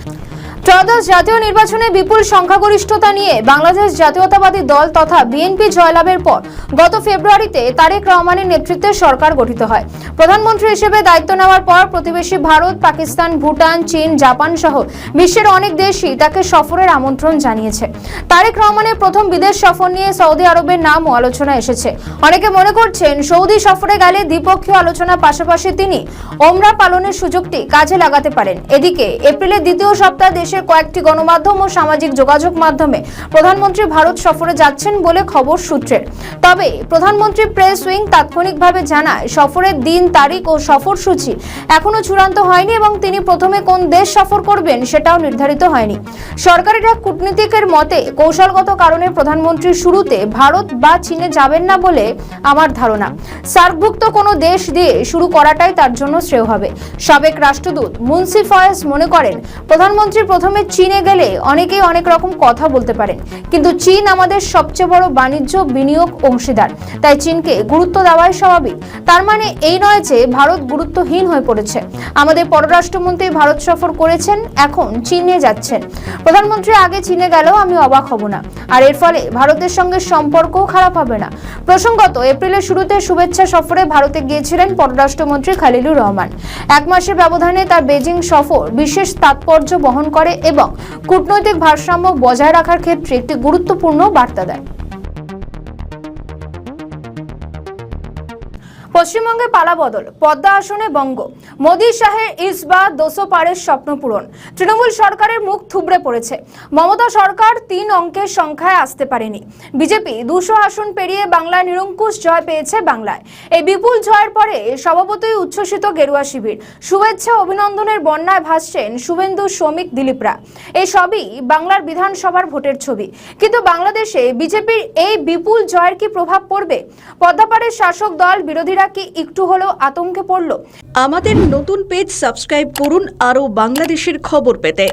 ত্রয়োদশ জাতীয় নির্বাচনে বিপুল সংখ্যাগরিষ্ঠতা নিয়ে বাংলাদেশ জাতীয়তাবাদী দল তথা বিএনপি জয়লাভের পর গত ফেব্রুয়ারিতে তারেক রহমানের নেতৃত্বে সরকার গঠিত হয়। প্রধানমন্ত্রী হিসেবে দায়িত্ব নেওয়ার পর প্রতিবেশী ভারত, পাকিস্তান, ভুটান, চীন, জাপান সহ বিশ্বের অনেক দেশই তাকে সফরের আমন্ত্রণ জানিয়েছে। তারেক রহমানের প্রথম বিদেশ সফর নিয়ে সৌদি আরবের নামও আলোচনা এসেছে। অনেকে মনে করছেন সৌদি সফরে গেলে দ্বিপক্ষীয় আলোচনার পাশাপাশি তিনি ওমরা পালনের সুযোগটি কাজে লাগাতে পারেন। এদিকে এপ্রিলের দ্বিতীয় সপ্তাহে দেশের কয়েকটি গণমাধ্যম ও সামাজিক যোগাযোগ মাধ্যমে প্রধানমন্ত্রী ভারত সফরে যাচ্ছেন বলে খবর সূত্রের। তবে প্রধানমন্ত্রী প্রেস উইং তাৎক্ষণিকভাবে জানায়, সফরের দিন, তারিখ ও সফরসূচি এখনো চূড়ান্ত হয়নি এবং তিনি প্রথমে কোন দেশ সফর করবেন সেটাও নির্ধারিত হয়নি। সরকারের এক কূটনীতিকের মতে, কৌশলগত কারণে প্রধানমন্ত্রী শুরুতে ভারত বা চীনে যাবেন না বলে আমার ধারণা। সার্কভুক্ত কোনো দেশ দিয়ে শুরু করাটাই তার জন্য শ্রেয় হবে। সাবেক রাষ্ট্রদূত মুন্সি ফয়েজ মনে করেন, প্রধানমন্ত্রী প্রথমে চীনে গেলে অনেকেই অনেক রকম কথা বলতে পারেন, কিন্তু চীন আমাদের সবচেয়ে বড় বাণিজ্য বিনিয়োগ অংশীদার, তাই চীনকে গুরুত্ব দেওয়াই স্বাভাবিক। তার মানে এই নয় যে ভারত গুরুত্বহীন হয়ে পড়েছে। আমাদের পররাষ্ট্রমন্ত্রী ভারত সফর করেছেন, এখন চীনে যাচ্ছেন। প্রধানমন্ত্রী আগে চীনে গেলেও আমি অবাক হব না, আর এর ফলে ভারতের সঙ্গে সম্পর্কও খারাপ হবে না। প্রসঙ্গত, এপ্রিলের শুরুতে শুভেচ্ছা সফরে ভারতে গিয়েছিলেন পররাষ্ট্রমন্ত্রী খলিলুর রহমান। এক মাসের ব্যবধানে তার বেজিং সফর বিশেষ তাৎপর্য বহন করে এবং কূটনৈতিক ভারসাম্য বজায় রাখার ক্ষেত্রে একটি গুরুত্বপূর্ণ বার্তা দেয়। পশ্চিমবঙ্গে পালাবদল, পদ্মা আসনে বঙ্গ। মোদী শাহের ইসবা 200 পারের স্বপ্ন পূরণ। তৃণমূল সরকারের মুখ থুবড়ে পড়েছে। মমতা সরকার 3 অঙ্কের সংখ্যায় আসতে পারেনি। বিজেপি 200 আসন পেরিয়ে বাংলায় নিরঙ্কুশ জয় পেয়েছে বাংলায়। এই বিপুল জয়ের পরে স্বভাবতই উচ্ছ্বসিত গেরুয়া শিবির। শুভেচ্ছা অভিনন্দনের বন্যায় ভাসছেন শুভেন্দু, শ্রমিক, দিলীপরা। এই সবই বাংলার বিধানসভার ভোটের ছবি। কিন্তু বাংলাদেশে বিজেপির এই বিপুল জয়ের কি প্রভাব পড়বে? পদ্মাপাড়ের শাসক দল বিরোধীরা কি একটু হলেও আতঙ্কে পড়ল? আমাদের নতুন পেজ সাবস্ক্রাইব করুন আরও বাংলাদেশের খবর পেতে।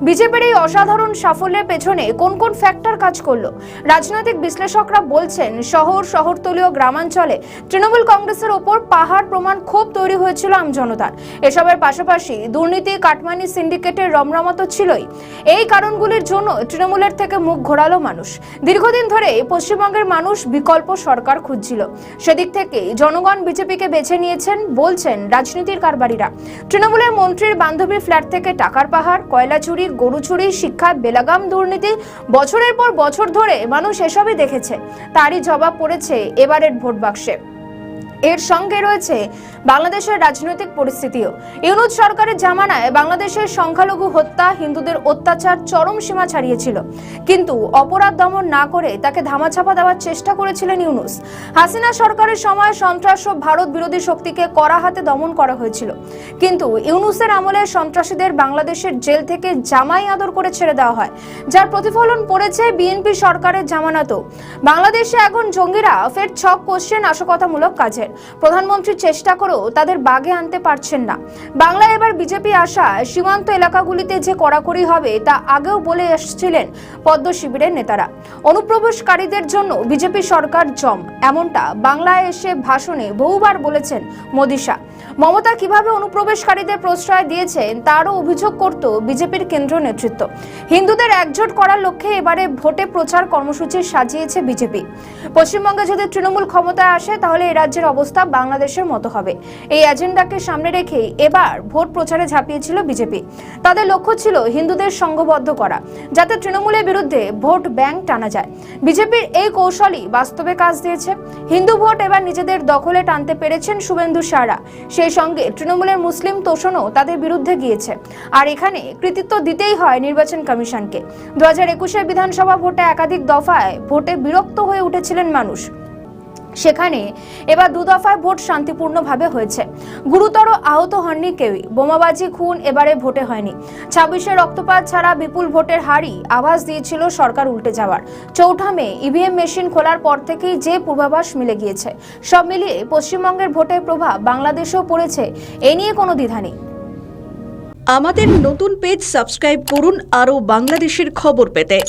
বিজেপির এই অসাধারণ সাফল্যের পেছনে কোন কোন ফ্যাক্টর কাজ করলো? রাজনৈতিক বিশ্লেষকরা বলছেন শহরতলীয় গ্রামাঞ্চলে তৃণমূল কংগ্রেসের ওপর পাহাড় প্রমাণ ক্ষোভ তৈরি হয়েছিল আমজনতার। এসবের পাশাপাশি দুর্নীতি, কাটমানি, সিন্ডিকেটের রমরমা তো ছিলই। এই কারণগুলির জন্য তৃণমূলের থেকে মুখ ঘোরালো মানুষ। দীর্ঘদিন ধরে পশ্চিমবঙ্গের মানুষ বিকল্প সরকার খুঁজছিল। সেদিক থেকে জনগণ বিজেপিকে বেছে নিয়েছেন বলছেন রাজনীতির কারবারিরা। তৃণমূলের মন্ত্রীর বান্ধবীর ফ্ল্যাট থেকে টাকার পাহাড়, কয়লা চুরি, গরু চুরি, শিক্ষা, বেলাগাম দুর্নীতি, বছরের পর বছর ধরে মানুষ এসবই দেখেছে। তারই জবাব পড়েছে এবারের ভোট বাক্সে। এর সঙ্গে রয়েছে বাংলাদেশের রাজনৈতিক পরিস্থিতিও। ইউনূস সরকারের জামানায় বাংলাদেশের সংখ্যালঘু হত্যা, হিন্দুদের অত্যাচার চরম সীমা ছাড়িয়েছিল, কিন্তু অপরাধ দমন না করে তাকে ধামাচাপা দেওয়ার চেষ্টা করেছিলেন ইউনূস। হাসিনা সরকারের সময় সন্ত্রাস ও ভারত বিরোধী শক্তিকে কড়া হাতে দমন করা হয়েছিল, কিন্তু ইউনূসের আমলে সন্ত্রাসীদের বাংলাদেশের জেল থেকে জামাই আদর করে ছেড়ে দেওয়া হয়, যার প্রতিফলন পড়েছে বিএনপি সরকারের জামানাতেও। বাংলাদেশে এখন জঙ্গিরা ফের ছক কষছে নাশকতামূলক কাজের। প্রধানমন্ত্রী চেষ্টা করেও তাদের বাগে আনতে পারছেন না। বাংলায় এবার বিজেপি আসা সীমান্ত এলাকাগুলিতে যে কড়াকড়ি হবে তা আগেও বলে আসছিলেন পদ্ম শিবিরের নেতারা। অনুপ্রবেশকারীদের জন্য বিজেপি সরকার জম, এমনটা বাংলায় এসে ভাষণে বহুবার বলেছেন মোদি শাহ। মমতা কিভাবে অনুপ্রবেশকারীদের প্রশ্রয় দিয়েছেন তারও অভিযোগ করত বিজেপির কেন্দ্রীয় নেতৃত্ব। হিন্দুদের একজোট করার লক্ষ্যে এবারে ভোটে প্রচার কর্মসূচি সাজিয়েছে বিজেপি। পশ্চিমবঙ্গে যদি তৃণমূল ক্ষমতায় আসে তাহলে এই রাজ্যের অবস্থা বাংলাদেশের মতো হবে। এই এজেন্ডাকে সামনে রেখে এবার ভোট প্রচারে ঝাঁপিয়েছিল বিজেপি। তাদের লক্ষ্য ছিল হিন্দুদের সংঘবদ্ধ করা, যাতে তৃণমূলের বিরুদ্ধে ভোট ব্যাংক টানা যায়। বিজেপির এই কৌশলই বাস্তবে কাজ দিয়েছে। হিন্দু ভোট এবার নিজেদের দখলে টানতে পেরেছেন শুভেন্দু সারা। সেই সঙ্গে তৃণমূলের মুসলিম তোষণও তাদের বিরুদ্ধে গিয়েছে। আর এখানে কৃতিত্ব দিতেই হয় নির্বাচন কমিশনকে। 2021 বিধানসভা ভোটে একাধিক দফায় ভোটে বিরক্ত হয়ে উঠেছিলেন মানুষ। সেখানে এবার 2 দফায় ভোট শান্তিপূর্ণভাবে হয়েছে। গুরুতর আহত হননি কেউই। বোমাবাজি, খুন এবারে ভোটে হয়নি। 26 রক্তপাত ছাড়া বিপুল ভোটের হারই আভাস দিয়েছিল সরকার উল্টে যাওয়ার। 4 মে ইভিএম মেশিন খোলার পর থেকেই যে পূর্বাভাস মিলে গিয়েছে। সব মিলিয়ে পশ্চিমবঙ্গের ভোটের প্রভাব বাংলাদেশেও পড়েছে, এ নিয়ে কোনো দ্বিধা নেই। আমাদের নতুন পেজ সাবস্ক্রাইব করুন আরও বাংলাদেশের খবর পেতে।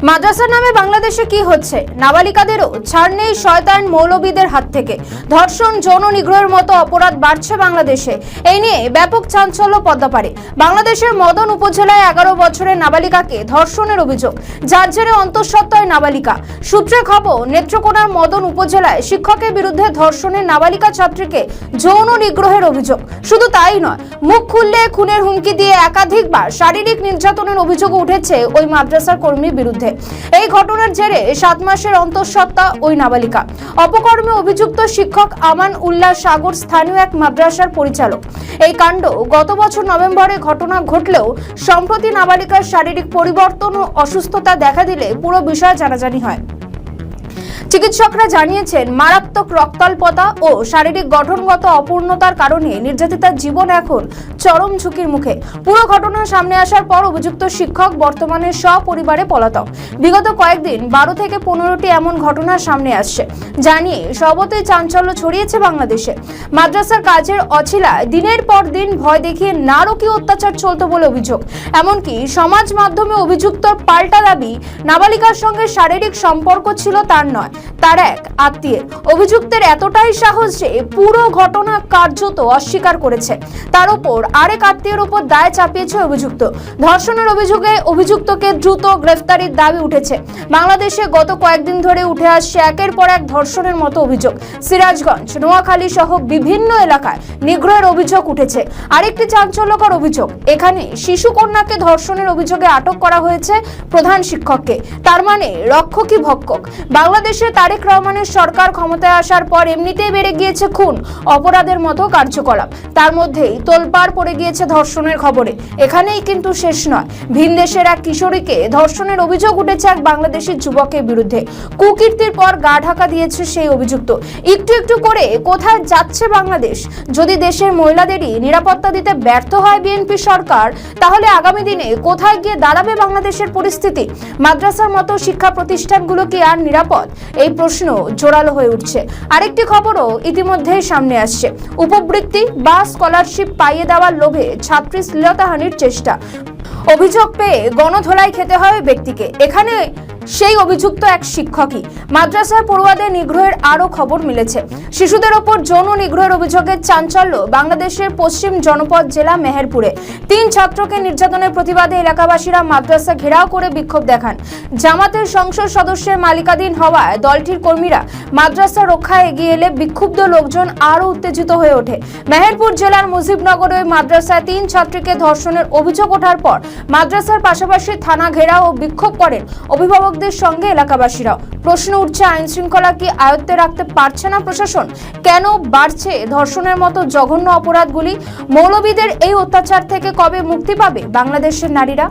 মাদ্রাসার নামে বাংলাদেশে কি হচ্ছে? নাবালিকাদেরও ছাড় নেই শয়তান মৌলবীদের হাত থেকে। ধর্ষণ, যৌন নিগ্রহের মতো অপরাধ বাড়ছে বাংলাদেশে। এই নিয়ে ব্যাপক চাঞ্চল্য পদ্মাপাড়ে। বাংলাদেশের মদন উপজেলায় 11 বছরের নাবালিকাকে ধর্ষণের অভিযোগ, যার জেরে অন্তঃসত্ত্বা নাবালিকা। সূত্রে খবর, নেত্রকোনার মদন উপজেলায় শিক্ষকের বিরুদ্ধে ধর্ষণের নাবালিকা ছাত্রীকে যৌন নিগ্রহের অভিযোগ। শুধু তাই নয়, মুখ খুললে খুনের হুমকি দিয়ে একাধিকবার শারীরিক নির্যাতনের অভিযোগ উঠেছে ওই মাদ্রাসার কর্মীর বিরুদ্ধে। এই ঘটনার জেরে 7 মাসের অন্তঃসত্ত্বা ওই নাবালিকা। অপকর্মে অভিযুক্ত শিক্ষক আমান উল্লাহ সাগর স্থানীয় এক মাদ্রাসার পরিচালক। এই কাণ্ড গত বছর নভেম্বরে ঘটনা ঘটলেও সম্প্রতি নাবালিকার শারীরিক পরিবর্তন ও অসুস্থতা দেখা দিলে পুরো বিষয় জানাজানি হয়। চিকিৎসকরা জানিয়েছেন, মারাত্মক রক্তাল্পতা ও শারীরিক গঠনগত অপূর্ণতার কারণে নির্যাতিতার জীবন এখন চরম ঝুঁকির মুখে। পুরো ঘটনা সামনে আসার পর অভিযুক্ত শিক্ষক বর্তমানে সপরিবারে পলাতক। বিগত কয়েকদিন 12 থেকে 15টি এমন ঘটনা সামনে আসছে, জানিয়ে সর্বত্রই চাঞ্চল্য ছড়িয়েছে বাংলাদেশে। মাদ্রাসার কাজের অছিলায় দিনের পর দিন ভয় দেখিয়ে নারকীয় অত্যাচার চলত বলে অভিযোগ। এমনকি সমাজ মাধ্যমে অভিযুক্তর পাল্টা দাবি, নাবালিকার সঙ্গে শারীরিক সম্পর্ক ছিল তার নয়, তার এক আত্মীয়ের। অভিযুক্তের এতটাই সাহস যে পুরো ঘটনা কার্যত অস্বীকার করেছে। তার উপর আরেক আত্মীয়ের উপর দায় চাপিয়েছে অভিযুক্ত। ধর্ষণের অভিযোগে অভিযুক্তকে দ্রুত গ্রেফতারির দাবি উঠেছে। বাংলাদেশে গত কয়েকদিন ধরে উঠে আসছে একের পর এক ধর্ষণের মতো অভিযোগ। সিরাজগঞ্জ, নোয়াখালী সহ বিভিন্ন এলাকায় নিগ্রহের অভিযোগ উঠেছে। আরেকটি চাঞ্চল্যকর অভিযোগ, এখানে শিশু কন্যাকে ধর্ষণের অভিযোগে আটক করা হয়েছে প্রধান শিক্ষককে। তার মানে রক্ষকই ভক্ষক। বাংলাদেশে তারেক রহমানের সরকার ক্ষমতায় আসার পর এমনিতেই বেড়ে গিয়েছে খুন, অপরাধের মতো কার্যকলাপ। তার মধ্যেই তোলপাড় পড়ে গিয়েছে ধর্ষণের খবরে। এখানেই কিন্তু শেষ নয়। ভিনদেশের এক কিশোরীকে ধর্ষণের অভিযোগ উঠেছে এক বাংলাদেশি যুবকের বিরুদ্ধে। কুকীর্তির পর গা ঢাকা দিয়েছে সেই অভিযুক্ত। একটু একটু করে কোথায় যাচ্ছে বাংলাদেশ? যদি দেশের মহিলাদেরই নিরাপত্তা দিতে ব্যর্থ হয় বিএনপি সরকার, তাহলে আগামী দিনে কোথায় গিয়ে দাঁড়াবে বাংলাদেশের পরিস্থিতি? মাদ্রাসার মতো শিক্ষা প্রতিষ্ঠানগুলো কি আর নিরাপদ? এই প্রশ্ন জোরালো হয়ে উঠছে। আরেকটি খবরও ইতিমধ্যেই সামনে আসছে, উপবৃত্তি বা স্কলারশিপ পাইয়ে দেওয়ার লোভে ছাত্রী শ্লীলতাহানির চেষ্টা। অভিযোগ পেয়ে গণধোলাই খেতে হয় ব্যক্তিকে। এখানে সেই অভিযুক্ত এক শিক্ষকই। মাদ্রাসার পড়ুয়াদের নিগ্রহের আরও খবর মিলেছে। শিশুদের ওপর যৌন নিগ্রহের অভিযোগে চাঞ্চল্য বাংলাদেশের পশ্চিম জনপদ জেলা মেহেরপুরে। 3 ছাত্রকে নির্যাতনের প্রতিবাদে এলাকাবাসীরা মাদ্রাসা ঘেরাও করে বিক্ষোভ দেখান। জামাতের সংসদ সদস্যের মালিকাধীন হওয়ায় দলটির কর্মীরা মাদ্রাসা রক্ষায় এগিয়ে এলে বিক্ষুব্ধ লোকজন আরও উত্তেজিত হয়ে ওঠে। মেহেরপুর জেলার মুজিবনগরের মাদ্রাসায় 3 ছাত্রীকে ধর্ষণের অভিযোগ ওঠার পর মাদ্রাসার পাশাপাশি থানা ঘেরাও ও বিক্ষোভ করেন অভিভাবক সঙ্গে এলাকাবাসীরাও। প্রশ্ন উঠছে, আইন শৃঙ্খলা কি আয়ত্তে রাখতে পারছে না প্রশাসন? কেন বাড়ছে ধর্ষণের মতো জঘন্য অপরাধগুলি? মৌলবীদের এই অত্যাচার থেকে কবে মুক্তি পাবে বাংলাদেশের নারীরা?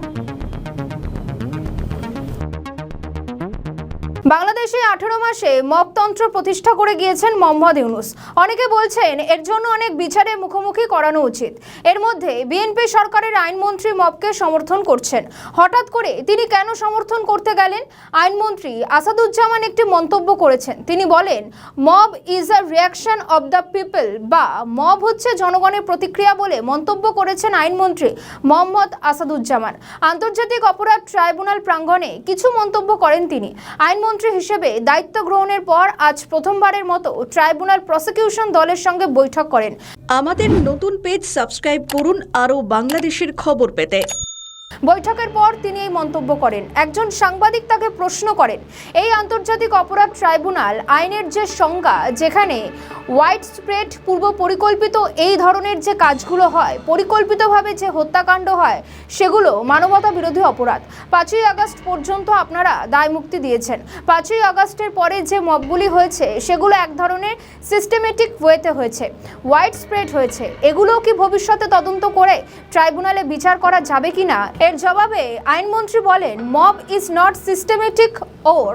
বাংলাদেশে 18 মাসে মবতন্ত্র প্রতিষ্ঠা করে গিয়েছেন মোহাম্মদ ইউনূস। অনেকে বলছেন এর জন্য অনেক বিচারের মুখোমুখি করানো উচিত। এর মধ্যে বিএনপি সরকারের আইনমন্ত্রী মবকে সমর্থন করছেন। হঠাৎ করে তিনি কেন সমর্থন করতে গেলেন? আইনমন্ত্রী আসাদুজ্জামান একটি মন্তব্য করেছেন। তিনি বলেন, mob is a reaction of the people, বা মব হচ্ছে জনগণের প্রতিক্রিয়া বলে মন্তব্য করেছেন আইনমন্ত্রী মোহাম্মদ আসাদুজ্জামান। আন্তর্জাতিক অপরাধ ট্রাইব্যুনাল প্রাঙ্গণে কিছু মন্তব্য করেন তিনি। আইনমন্ত্রী হিসেবে দায়িত্ব গ্রহণের পর আজ প্রথমবারের মতো ট্রাইব্যুনাল প্রসিকিউশন দলের সঙ্গে বৈঠক করেন। আমাদের নতুন পেজ সাবস্ক্রাইব করুন আরও বাংলাদেশের খবর পেতে। বৈঠকের পর তিনি এই মন্তব্য করেন। একজন সাংবাদিক তাকে প্রশ্ন করেন, এই আন্তর্জাতিক অপরাধ ট্রাইব্যুনাল আইনের যে সংজ্ঞা, যেখানে হোয়াইট স্প্রেড পূর্ব পরিকল্পিত এই ধরনের যে কাজগুলো হয়, পরিকল্পিতভাবে যে হত্যাকাণ্ড হয়, সেগুলো মানবতা বিরোধী অপরাধ। 5ই আগস্ট পর্যন্ত আপনারা দায় মুক্তি দিয়েছেন। 5ই আগস্টের পরে যে মবগুলি হয়েছে সেগুলো এক ধরনের সিস্টেমেটিক ওয়েতে হয়েছে, হোয়াইট স্প্রেড হয়েছে। এগুলো কি ভবিষ্যতে তদন্ত করে ট্রাইব্যুনালে বিচার করা যাবে কিনা? এর জবাবে আইনমন্ত্রী বলেন, mob is not systematic or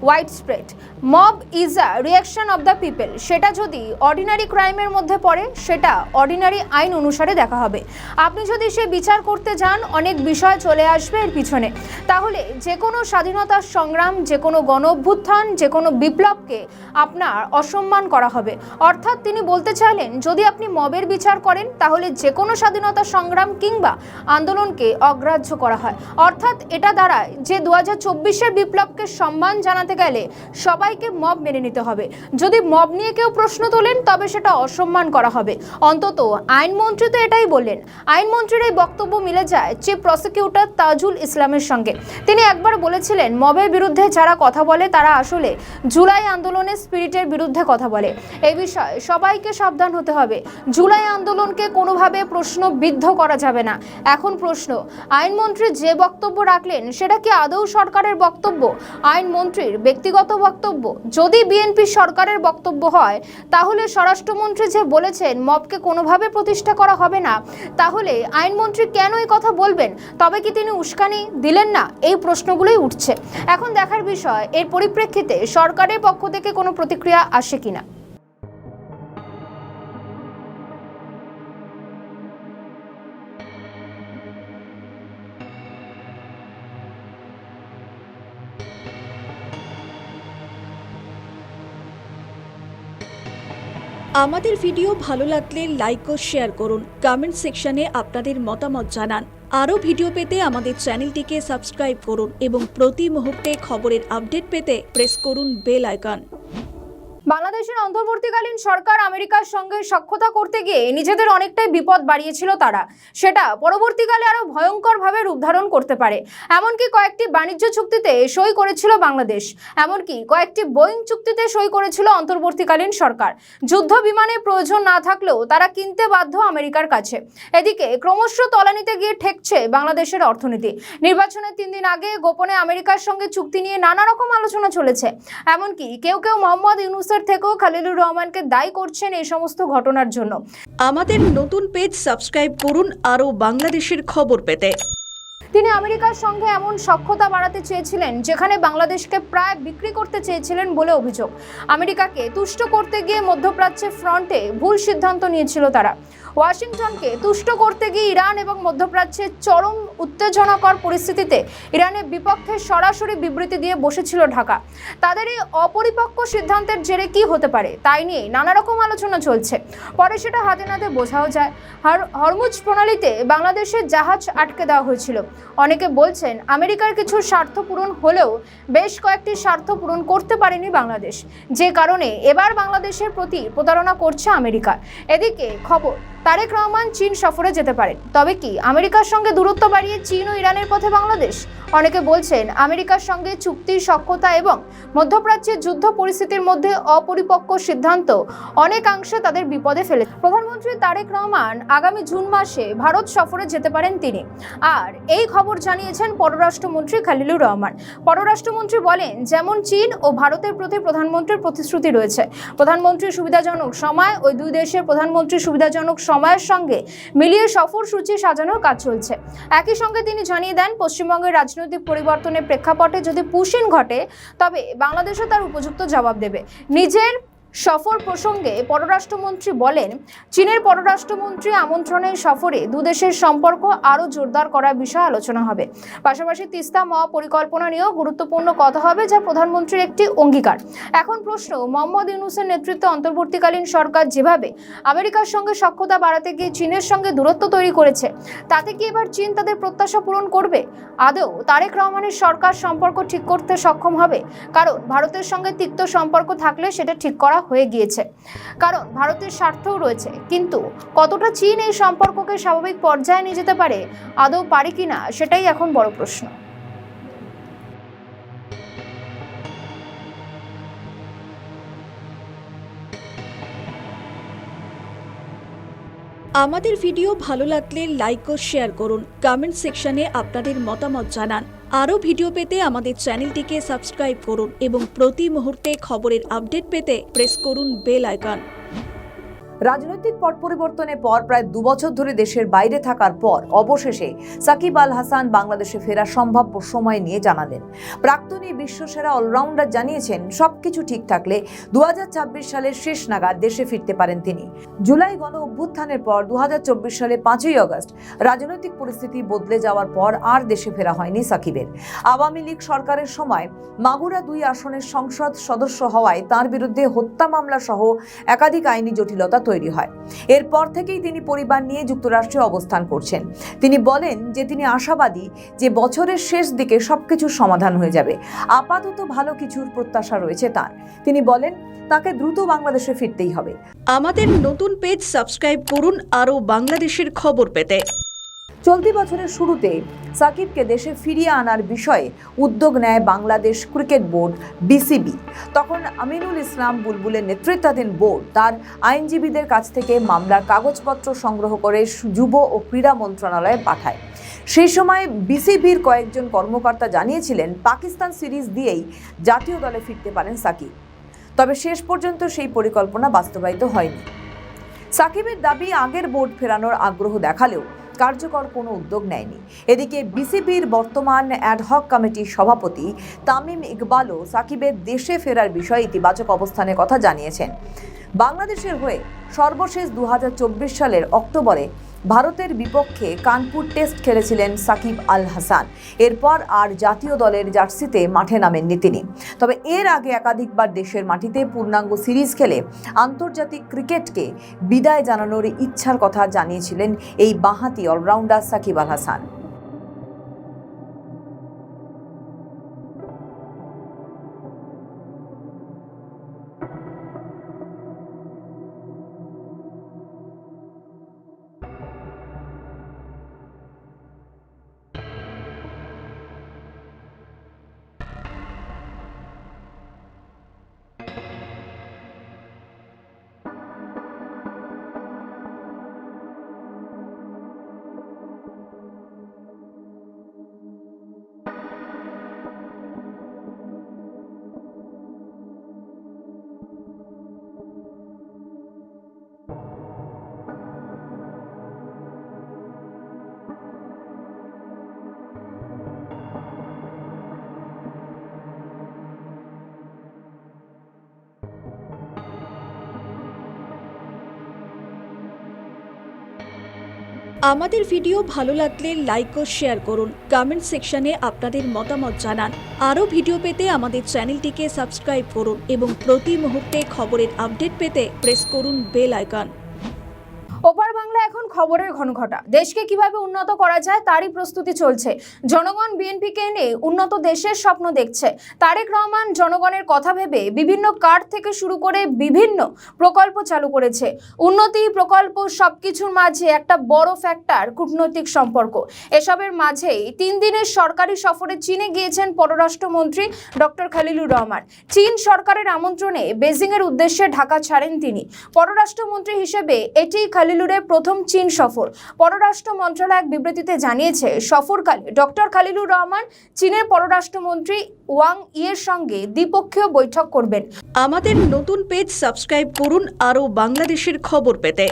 white spread, mob is a reaction of the people. সেটা যদি অর্ডিনারি ক্রাইমের মধ্যে পড়ে, সেটা অর্ডিনারি আইন অনুসারে দেখা হবে। আপনি যদি সে বিচার করতে যান, অনেক বিষয় চলে আসবে এর পিছনে। তাহলে যে কোনো স্বাধীনতার সংগ্রাম, যে কোনো গণ অভ্যুত্থান, যে কোনো বিপ্লবকে আপনার অসম্মান করা হবে। অর্থাৎ তিনি বলতে চাইলেন, যদি আপনি মবের বিচার করেন, তাহলে যে কোনো স্বাধীনতা সংগ্রাম কিংবা আন্দোলনকে অগ্রাহ্য করা হয়। অর্থাৎ এটা দাঁড়ায় যে 2024-এর বিপ্লবকে সম্মান জানাতে গেলে সবাইকে মব মেনে নিতে হবে। যদি মব নিয়ে কেউ প্রশ্ন তোলেন, তবে সেটা অসম্মান করা হবে। অন্তত আইনমন্ত্রী তো এটাই বললেন। আইনমন্ত্রীর এই বক্তব্য মিলে যায় চিফ প্রসিকিউটর তাজুল ইসলামের সঙ্গে। তিনি একবার বলেছিলেন, মবের বিরুদ্ধে যারা কথা বলে তারা আসলে জুলাই আন্দোলনের স্পিরিটের বিরুদ্ধে কথা বলে। এই বিষয়ে সবাইকে সাবধান হতে হবে। জুলাই আন্দোলনকে কোনোভাবে প্রশ্নবিদ্ধ করা যাবে না। এখন প্রশ্ন, আইনমন্ত্রী যে বক্তব্য রাখলেন সেটা কি আদৌ সরকারের বক্তব্য, আইনমন্ত্রীর ব্যক্তিগত বক্তব্য? যদি বিএনপি সরকারের বক্তব্য হয়, তাহলে স্বরাষ্ট্রমন্ত্রী যে বলেছেন মবকে কোনোভাবে প্রতিষ্ঠা করা হবে না, তাহলে আইনমন্ত্রী কেন এই কথা বলবেন? তবে কি তিনি উস্কানি দিলেন না? এই প্রশ্নগুলোই উঠছে। এখন দেখার বিষয় এর পরিপ্রেক্ষিতে সরকারের পক্ষ থেকে কোনো প্রতিক্রিয়া আসে কিনা। আমাদের ভিডিও ভালো লাগলে লাইক ও শেয়ার করুন। কমেন্ট সেকশনে আপনাদের মতামত জানান। আরও ভিডিও পেতে আমাদের চ্যানেলটিকে সাবস্ক্রাইব করুন এবং প্রতি মুহূর্তে খবরের আপডেট পেতে প্রেস করুন বেল আইকন। বাংলাদেশের অন্তর্বর্তীকালীন সরকার আমেরিকার সঙ্গে সখ্যতা করতে গিয়ে নিজেদের অনেকটাই বিপদ বাড়িয়েছিল তারা। সেটা পরবর্তীকালে আরো ভয়ঙ্করভাবে রূপ ধারণ করতে পারে। এমনকি কয়েকটি বাণিজ্য চুক্তিতে সই করেছিল বাংলাদেশ, এমনকি কয়েকটি বোয়িং চুক্তিতে সই করেছিল অন্তর্বর্তীকালীন সরকার। যুদ্ধ বিমানের প্রয়োজন না থাকলেও তারা কিনতে বাধ্য আমেরিকার কাছে। এদিকে ক্রমশ তলানিতে গিয়ে ঠেকছে বাংলাদেশের অর্থনীতি। নির্বাচনের 3 দিন আগে গোপনে আমেরিকার সঙ্গে চুক্তি নিয়ে নানা রকম আলোচনা চলেছে। এমনকি কেউ কেউ মোহাম্মদ ইউনূসের থেকেও খলিলুর রহমানকে দায়ী করছেন এই সমস্ত ঘটনার জন্য। আমাদের নতুন পেজ সাবস্ক্রাইব করুন আরও বাংলাদেশের খবর পেতে। তিনি আমেরিকার সঙ্গে এমন সখ্যতা বাড়াতে চেয়েছিলেন যেখানে বাংলাদেশকে প্রায় বিক্রি করতে চেয়েছিলেন বলে অভিযোগ। আমেরিকাকে তুষ্ট করতে গিয়ে মধ্যপ্রাচ্যের ফ্রন্টে ভুল সিদ্ধান্ত নিয়েছিল তারা। ওয়াশিংটনকে তুষ্ট করতে গিয়ে ইরান এবং মধ্যপ্রাচ্যের চরম উত্তেজনাকর পরিস্থিতিতে ইরানের বিপক্ষে সরাসরি বিবৃতি দিয়ে বসেছিল ঢাকা। তাদের এই অপরিপক্ক সিদ্ধান্তের জেরে কি হতে পারে তাই নিয়ে নানা রকম আলোচনা চলছে। পরে সেটা হাতে নাতে বোঝাও যায়। হরমুজ প্রণালীতে বাংলাদেশের জাহাজ আটকে দেওয়া হয়েছিল। অনেকে বলছেন আমেরিকার কিছু স্বার্থ পূরণ হলেও বেশ কয়েকটি স্বার্থ পূরণ করতে পারেনি বাংলাদেশ, যে কারণে এবার বাংলাদেশের প্রতি প্রতারণা করছে আমেরিকা। এদিকে খবর, তারেক রহমান চীন সফরে যেতে পারেন। তবে কি আমেরিকার সঙ্গে দূরত্ব বাড়িয়ে চীন ও ইরানের পথে বাংলাদেশ? অনেকে বলছেন আমেরিকার সঙ্গে চুক্তির সক্ষতা এবং মধ্যপ্রাচ্যের যুদ্ধ পরিস্থিতির মধ্যে অপরিপক্ক সিদ্ধান্ত অনেকাংশে তাদের বিপদে ফেলে। প্রধানমন্ত্রী তারেক রহমান আগামী জুন মাসে ভারত সফরে যেতে পারেন তিনি। আর এই খবর জানিয়েছেন পররাষ্ট্রমন্ত্রী খলিলুর রহমান। পররাষ্ট্রমন্ত্রী বলেন, যেমন চীন ও ভারতের প্রতি প্রধানমন্ত্রীর প্রতিশ্রুতি রয়েছে, প্রধানমন্ত্রীর সুবিধাজনক সময় ওই দুই দেশের প্রধানমন্ত্রীর সুবিধাজনক সময়ের সঙ্গে মিলিয়ে সফরসূচি সাজানোর কাজ চলছে। একই সঙ্গে তিনি জানিয়ে দেন, পশ্চিমবঙ্গের রাজনৈতিক পরিবর্তনের প্রেক্ষাপটে যদি পুশিন ঘটে তবে বাংলাদেশও তার উপযুক্ত জবাব দেবে। নিজের সফর প্রসঙ্গে পররাষ্ট্রমন্ত্রী বলেন, চীনের পররাষ্ট্রমন্ত্রী আমন্ত্রণের সফরে দুদেশের সম্পর্ক আরও জোরদার করার বিষয়ে আলোচনা হবে। পাশাপাশি তিস্তা মহাপরিকল্পনা নিয়েও গুরুত্বপূর্ণ কথা হবে, যা প্রধানমন্ত্রীর একটি অঙ্গীকার। এখন প্রশ্ন, মোহাম্মদ ইউনূসের নেতৃত্বে অন্তর্বর্তীকালীন সরকার যেভাবে আমেরিকার সঙ্গে সখ্যতা বাড়াতে গিয়ে চীনের সঙ্গে দূরত্ব তৈরি করেছে, তাতে কি এবার চীন তাদের প্রত্যাশা পূরণ করবে? আদৌ তারেক রহমানের সরকার সম্পর্ক ঠিক করতে সক্ষম হবে? কারণ ভারতের সঙ্গে তিক্ত সম্পর্ক থাকলে সেটা ঠিক করা হয়ে গিয়েছে, কারণ ভারতের স্বার্থও রয়েছে। কিন্তু কতটা চীন এই সম্পর্ককে স্বাভাবিক পর্যায়ে নিয়ে যেতে পারে, আদৌ পারে কিনা, সেটাই এখন বড় প্রশ্ন। আমাদের ভিডিও ভালো লাগলে লাইক ও শেয়ার করুন, কমেন্ট সেকশনে আপনাদের মতামত জানান। আরও ভিডিও পেতে আমাদের চ্যানেলটিকে সাবস্ক্রাইব করুন এবং প্রতি মুহূর্তে খবরের আপডেট পেতে প্রেস করুন বেল আইকন। রাজনৈতিক পট পরিবর্তনের পর প্রায় 2 বছর ধরে দেশের বাইরে থাকার পর অবশেষে সাকিব আল হাসান বাংলাদেশে ফেরার সম্ভাব্য সময় নিয়ে জানালেন। প্রাক্তন এই বিশ্বসেরা অলরাউন্ডার জানিয়েছেন, সবকিছু ঠিক থাকলে 2026 সালের শেষ নাগাদ দেশে ফিরতে পারেন তিনি। জুলাই গণ অভ্যুত্থানের পর 2024 সালে 5ই আগস্ট রাজনৈতিক পরিস্থিতি বদলে যাওয়ার পর আর দেশে ফেরা হয়নি সাকিবের। আওয়ামী লীগ সরকারের সময় মাগুরা 2 আসনের সংসদ সদস্য হওয়ায় তার বিরুদ্ধে হত্যা মামলা সহ একাধিক আইনি জটিলতা তৈরি হয়। এরপর থেকেই তিনি পরিবার নিয়ে যুক্তরাষ্ট্রে অবস্থান করছেন। তিনি বলেন যে তিনি আশাবাদী যে বছরের শেষ দিকে সবকিছু সমাধান হয়ে যাবে। আপাতত ভালো কিছুর প্রত্যাশা রয়েছে তার। তিনি বলেন তাকে দ্রুত বাংলাদেশে ফিরতেই হবে। আমাদের নতুন পেজ সাবস্ক্রাইব করুন আরও বাংলাদেশের খবর পেতে। চলতি বছরের শুরুতে সাকিবকে দেশে ফিরিয়ে আনার বিষয়ে উদ্যোগ নেয় বাংলাদেশ ক্রিকেট বোর্ড বিসিবি। তখন আমিনুল ইসলাম বুলবুলের নেতৃত্বাধীন বোর্ড তার আইনজীবীদের কাছ থেকে মামলার কাগজপত্র সংগ্রহ করে যুব ও ক্রীড়া মন্ত্রণালয়ে পাঠায়। সেই সময় বিসিবির কয়েকজন কর্মকর্তা জানিয়েছিলেন পাকিস্তান সিরিজ দিয়েই জাতীয় দলে ফিরতে পারেন সাকিব। তবে শেষ পর্যন্ত সেই পরিকল্পনা বাস্তবায়িত হয়নি। সাকিবের দাবি, আগের বোর্ড ফেরানোর আগ্রহ দেখালেও কার্যকর কোনো উদ্যোগ নেয়নি। এদিকে বিসিবির বর্তমান অ্যাডহক কমিটির সভাপতি তামিম ইকবালও সাকিবের দেশে ফেরার বিষয়ে ইতিবাচক অবস্থানের কথা জানিয়েছেন। বাংলাদেশের হয়ে সর্বশেষ 2024 সালের অক্টোবরে ভারতের বিপক্ষে কানপুর টেস্ট খেলেছিলেন সাকিব আল হাসান। এরপর আর জাতীয় দলের জার্সিতে মাঠে নামেননি তিনি। তবে এর আগে একাধিকবার দেশের মাটিতে পূর্ণাঙ্গ সিরিজ খেলে আন্তর্জাতিক ক্রিকেটকে বিদায় জানানোর ইচ্ছার কথা জানিয়েছিলেন এই বাঁহাতি অলরাউন্ডার সাকিব আল হাসান। আমাদের ভিডিও ভালো লাগলে লাইক ও শেয়ার করুন, কমেন্ট সেকশনে আপনাদের মতামত জানান। আরও ভিডিও পেতে আমাদের চ্যানেলটিকে সাবস্ক্রাইব করুন এবং প্রতি মুহূর্তে খবরের আপডেট পেতে প্রেস করুন বেল আইকন। ওপার বাংলা এখন খবরের ঘনঘটা। দেশকে কিভাবে উন্নত করা যায় তারই প্রস্তুতি চলছে। জনগণ বিএনপিকে এনে উন্নত দেশের স্বপ্ন দেখছে। তারেক রহমান জনগণের কথা ভেবে বিভিন্ন কার্ড থেকে শুরু করে বিভিন্ন প্রকল্প চালু করেছে। উন্নতি প্রকল্প সবকিছুর মাঝে একটা বড় ফ্যাক্টর কূটনৈতিক সম্পর্ক। এসবের মাঝেই 3 দিনের সরকারি সফরে চীনে গিয়েছেন পররাষ্ট্রমন্ত্রী ডক্টর খলিলুর রহমান। চীন সরকারের আমন্ত্রণে বেজিংয়ের উদ্দেশ্যে ঢাকা ছাড়েন তিনি। পররাষ্ট্রমন্ত্রী হিসেবে এটি খলিলুরের প্রথম চীন সফর। পররাষ্ট্র মন্ত্রণালয় এক বিবৃতিতে জানিয়েছে, সফরকালে ডক্টর খলিলুর রহমান চীনের পররাষ্ট্রমন্ত্রী ওয়াং ইয়ের সঙ্গে দ্বিপক্ষীয় বৈঠক করবেন। আমাদের নতুন পেজ সাবস্ক্রাইব করুন আরও বাংলাদেশের খবর পেতে।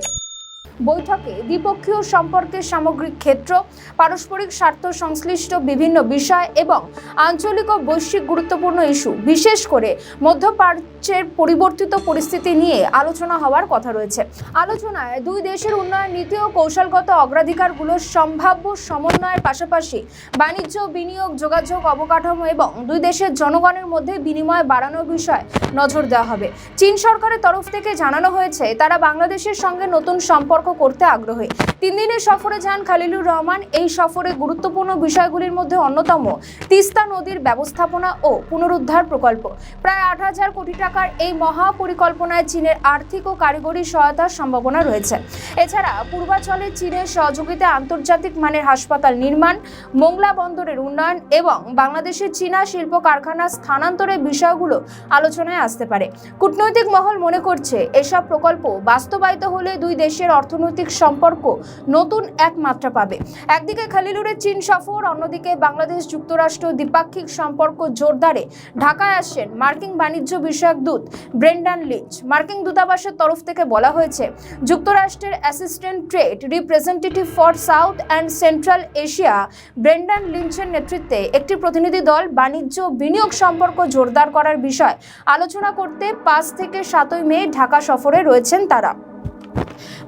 বৈঠকে দ্বিপক্ষীয় সম্পর্কের সামগ্রিক ক্ষেত্র, পারস্পরিক স্বার্থ সংশ্লিষ্ট বিভিন্ন বিষয় এবং আঞ্চলিক ও বৈশ্বিক গুরুত্বপূর্ণ ইস্যু, বিশেষ করে মধ্যপ্রাচ্যের পরিবর্তিত পরিস্থিতি নিয়ে আলোচনা হওয়ার কথা রয়েছে। আলোচনায় দুই দেশের উন্নয়ন নীতি ও কৌশলগত অগ্রাধিকারগুলোর সম্ভাব্য সমন্বয়ের পাশাপাশি বাণিজ্য, বিনিয়োগ, যোগাযোগ, অবকাঠামো এবং দুই দেশের জনগণের মধ্যে বিনিময় বাড়ানোর বিষয়ে নজর দেওয়া হবে। চীন সরকারের তরফ থেকে জানানো হয়েছে, তারা বাংলাদেশের সঙ্গে নতুন সম্পর্ক করতে আগ্রহী। 3 দিনের সফরে যান খলিলুর রহমান। এই সফরে গুরুত্বপূর্ণ বিষয়গুলির মধ্যে অন্যতম তিস্তা নদীর ব্যবস্থাপনা ও পুনরুদ্ধার প্রকল্প। প্রায় 8,000 কোটি টাকার এই মহাপরিকল্পনায় চীনের আর্থিক ও কারিগরি সহায়তার সম্ভাবনা রয়েছে। এছাড়া পূর্বাঞ্চলে চীনের সহযোগিতায় আন্তর্জাতিক মানের হাসপাতাল নির্মাণ, মোংলা বন্দরের উন্নয়ন এবং বাংলাদেশের চীনা শিল্প কারখানা স্থানান্তরের বিষয়গুলো আলোচনায় আসতে পারে। কূটনৈতিক মহল মনে করছে, এসব প্রকল্প বাস্তবায়িত হলে দুই দেশের অর্থনৈতিক সম্পর্ক নতুন এক মাত্রা পাবে। একদিকে খলিলুরের চীন সফর, অন্যদিকে বাংলাদেশ যুক্তরাষ্ট্র দ্বিপাক্ষিক সম্পর্ক জোরদারে ঢাকায় আসছেন মার্কিন বাণিজ্য বিষয়ক দূত ব্রেন্ডান লিঞ্চ। মার্কিন দূতাবাসের তরফ থেকে বলা হয়েছে, যুক্তরাষ্ট্রের assistant trade representative for South and Central Asia Brendan লিঞ্চের নেতৃত্বে একটি প্রতিনিধি দল বাণিজ্য বিনিয়োগ সম্পর্ক জোরদার করার বিষয় আলোচনা করতে 5 থেকে 7 মে ঢাকা সফরে রয়েছেন তারা।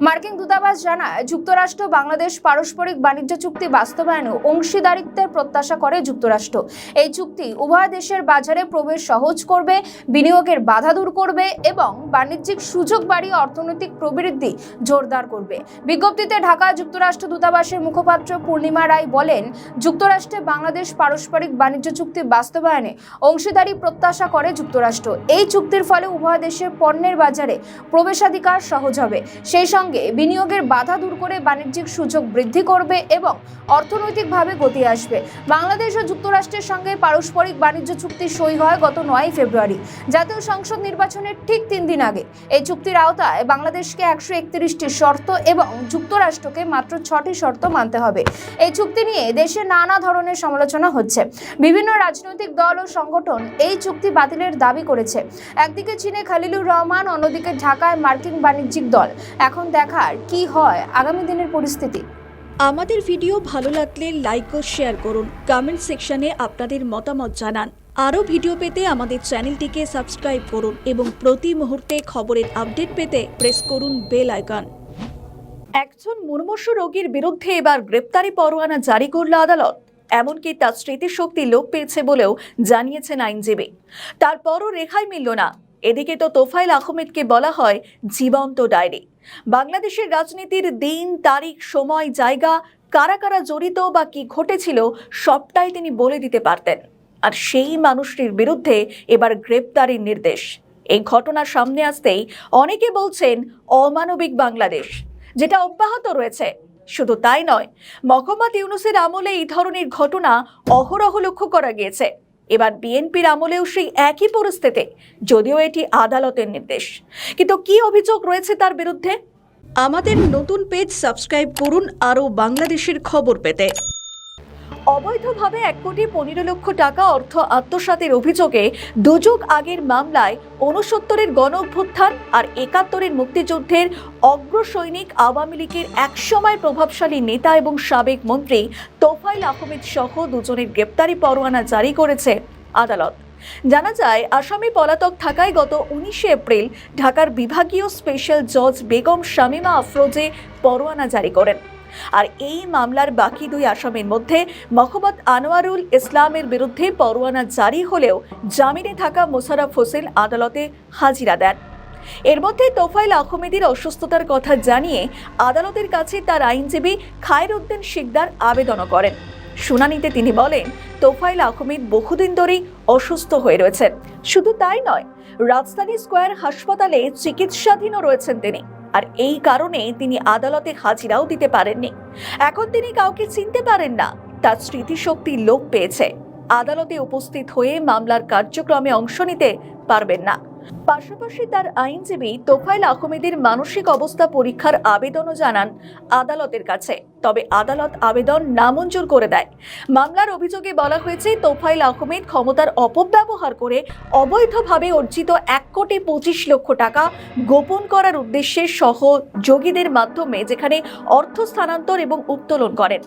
মার্কিন দূতাবাস জানায়, যুক্তরাষ্ট্র বাংলাদেশ পারস্পরিক বাণিজ্য চুক্তি বাস্তবায়নে অংশীদারিত্বের প্রত্যাশা করে যুক্তরাষ্ট্র। এই চুক্তি উভয় দেশের বাজারে প্রবেশ সহজ করবে, বিনিয়োগের বাধা দূর করবে এবং বাণিজ্যিক সুযোগ বাড়িয়ে অর্থনৈতিক প্রবৃদ্ধি জোরদার করবে। বিজ্ঞপ্তিতে ঢাকা যুক্তরাষ্ট্র দূতাবাসের মুখপাত্র পূর্ণিমা রায় বলেন, যুক্তরাষ্ট্রে বাংলাদেশ পারস্পরিক বাণিজ্য চুক্তি বাস্তবায়নে অংশীদারি প্রত্যাশা করে যুক্তরাষ্ট্র। এই চুক্তির ফলে উভয় দেশের পণ্যের বাজারে প্রবেশাধিকার সহজ হবে, সেই সঙ্গে বিনিয়োগের বাধা দূর করে বাণিজ্যিক সুযোগ বৃদ্ধি করবে এবং অর্থনৈতিকভাবে গতি আসবে। বাংলাদেশ ও যুক্তরাষ্ট্রের সঙ্গে পারস্পরিক বাণিজ্য চুক্তি সই হয় গত 9 ফেব্রুয়ারি, জাতীয় সংসদ নির্বাচনের ঠিক 3 দিন আগে। এই চুক্তির আওতায় বাংলাদেশকে 131টি শর্ত এবং যুক্তরাষ্ট্রকে মাত্র 6টি শর্ত মানতে হবে। এই চুক্তি নিয়ে দেশে নানা ধরনের সমালোচনা হচ্ছে। বিভিন্ন রাজনৈতিক দল ও সংগঠন এই চুক্তি বাতিলের দাবি করেছে। একদিকে চীনে খলিলুর রহমান, অন্যদিকে ঢাকায় মার্কিন বাণিজ্যিক দল। এখন দেখার কি হয় আগামী দিনের পরিস্থিতি। আমাদের ভিডিও ভালো লাগলে লাইক ও শেয়ার করুন, কমেন্ট সেকশনে আপনাদের মতামত জানান। আরও ভিডিও পেতে আমাদের চ্যানেলটিকে সাবস্ক্রাইব করুন এবং প্রতি মুহূর্তে খবরের আপডেট পেতে প্রেস করুন বেল আইকন। একজন মুমূর্ষু রোগীর বিরুদ্ধে এবার গ্রেপ্তারি পরোয়ানা জারি করল আদালত। এমনকি তার স্মৃতিশক্তি লোপ পেয়েছে বলেও জানিয়েছেন আইনজীবী। তারপরও রেহাই মিলল না। এদিকে তো তোফায়েল আহমেদকে বলা হয় জীবন্ত ডায়েরি। বাংলাদেশের রাজনীতির দিন, তারিখ, সময়, জায়গা, কারা কারা জড়িত বা কি ঘটেছিল সবটাই তিনি বলে দিতে পারতেন। আর সেই মানুষটির বিরুদ্ধে এবার গ্রেপ্তারির নির্দেশ। এই ঘটনা সামনে আসতেই অনেকে বলছেন অমানবিক বাংলাদেশ, যেটা অব্যাহত রয়েছে। শুধু তাই নয়, মোহাম্মদ ইউনূসের আমলে এই ধরনের ঘটনা অহরহ লক্ষ্য করা গিয়েছে। এবার বিএনপির আমলেও সেই একই পরিস্থিতি, যদিও এটি আদালতের নির্দেশ। কিন্তু কি অভিযোগ রয়েছে তার বিরুদ্ধে? আমাদের নতুন পেজ সাবস্ক্রাইব করুন আরও বাংলাদেশের খবর পেতে। অবৈধভাবে 1,15,00,000 টাকা অর্থ আত্মসাতের অভিযোগে 2 যুগ আগের মামলায় 69-এর গণ অভ্যুত্থান আর 71-এর মুক্তিযুদ্ধের অগ্রসৈনিক আওয়ামী লীগের একসময় প্রভাবশালী নেতা এবং সাবেক মন্ত্রী তোফায়েল আহমেদ সহ 2 জনের গ্রেপ্তারি পরোয়ানা জারি করেছে আদালত। জানা যায়, আসামি পলাতক থাকায় গত 19 এপ্রিল ঢাকার বিভাগীয় স্পেশাল জজ বেগম শামীমা আফরোজে পরোয়ানা জারি করেন। আর এই মামলার বাকি দুই আসামির মধ্যে মোহাম্মদ আনোয়ারুল ইসলামের বিরুদ্ধে পরোয়ানা জারি হলেও জামিনে থাকা মোশাররফ হোসেন আদালতে হাজিরা দেন। এর মধ্যে তোফায়েল আহমেদের অসুস্থতার কথা জানিয়ে আদালতের কাছে তার আইনজীবী খায়রউদ্দিন শিকদার আবেদনও করেন। শুনানিতে তিনি বলেন, তোফায়েল আহমেদ বহুদিন ধরেই অসুস্থ হয়ে রয়েছেন। শুধু তাই নয়, রাজধানী স্কয়ার হাসপাতালে চিকিৎসাধীনও রয়েছেন তিনি, আর এই কারণে তিনি আদালতে হাজিরাও দিতে পারেননি। এখন তিনি কাউকে চিনতে পারেন না, তার স্মৃতিশক্তি লোপ পেয়েছে, আদালতে উপস্থিত হয়ে মামলার কার্যক্রমে অংশ নিতে পারবেন না। পাশাপাশি তার আইনজীবী তোফায়েল আহমেদের মানসিক অবস্থা পরীক্ষার আবেদনও জানান আদালতের কাছে, তবে আদালত আবেদন নামঞ্জুর করে দেয়। মামলার অভিযোগে বলা হয়েছে, তোফায়েল আহমেদ ক্ষমতার অপব্যবহার করে অবৈধভাবে অর্জিত 1,25,00,000 টাকা গোপন করার উদ্দেশ্যে সহযোগীদের মাধ্যমে যেখানে অর্থ স্থানান্তর এবং উত্তোলন করেন।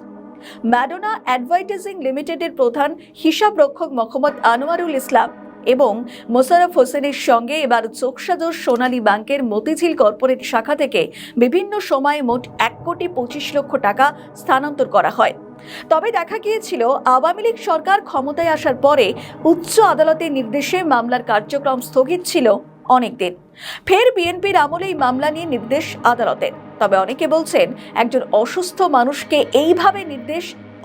ম্যাডোনা অ্যাডভার্টাইজিং লিমিটেডের প্রধান হিসাবরক্ষক মোহাম্মদ আনোয়ারুল ইসলাম এবং মোশাররফ হোসেনের সঙ্গে এবার চোখসাজোর সোনালী ব্যাংকের মতিঝিল কর্পোরেট শাখা থেকে বিভিন্ন সময়ে মোট 1,25,00,000 টাকা স্থানান্তর করা হয়। তবে দেখা গিয়েছিল, আওয়ামী লীগ সরকার ক্ষমতায় আসার পরে উচ্চ আদালতের নির্দেশে মামলার কার্যক্রম স্থগিত ছিল অনেকদিন। ফের বিএনপির আমলেই মামলা নিয়ে নির্দেশ আদালতের। তবে অনেকে বলছেন, একজন অসুস্থ মানুষকে এইভাবে নির্দেশ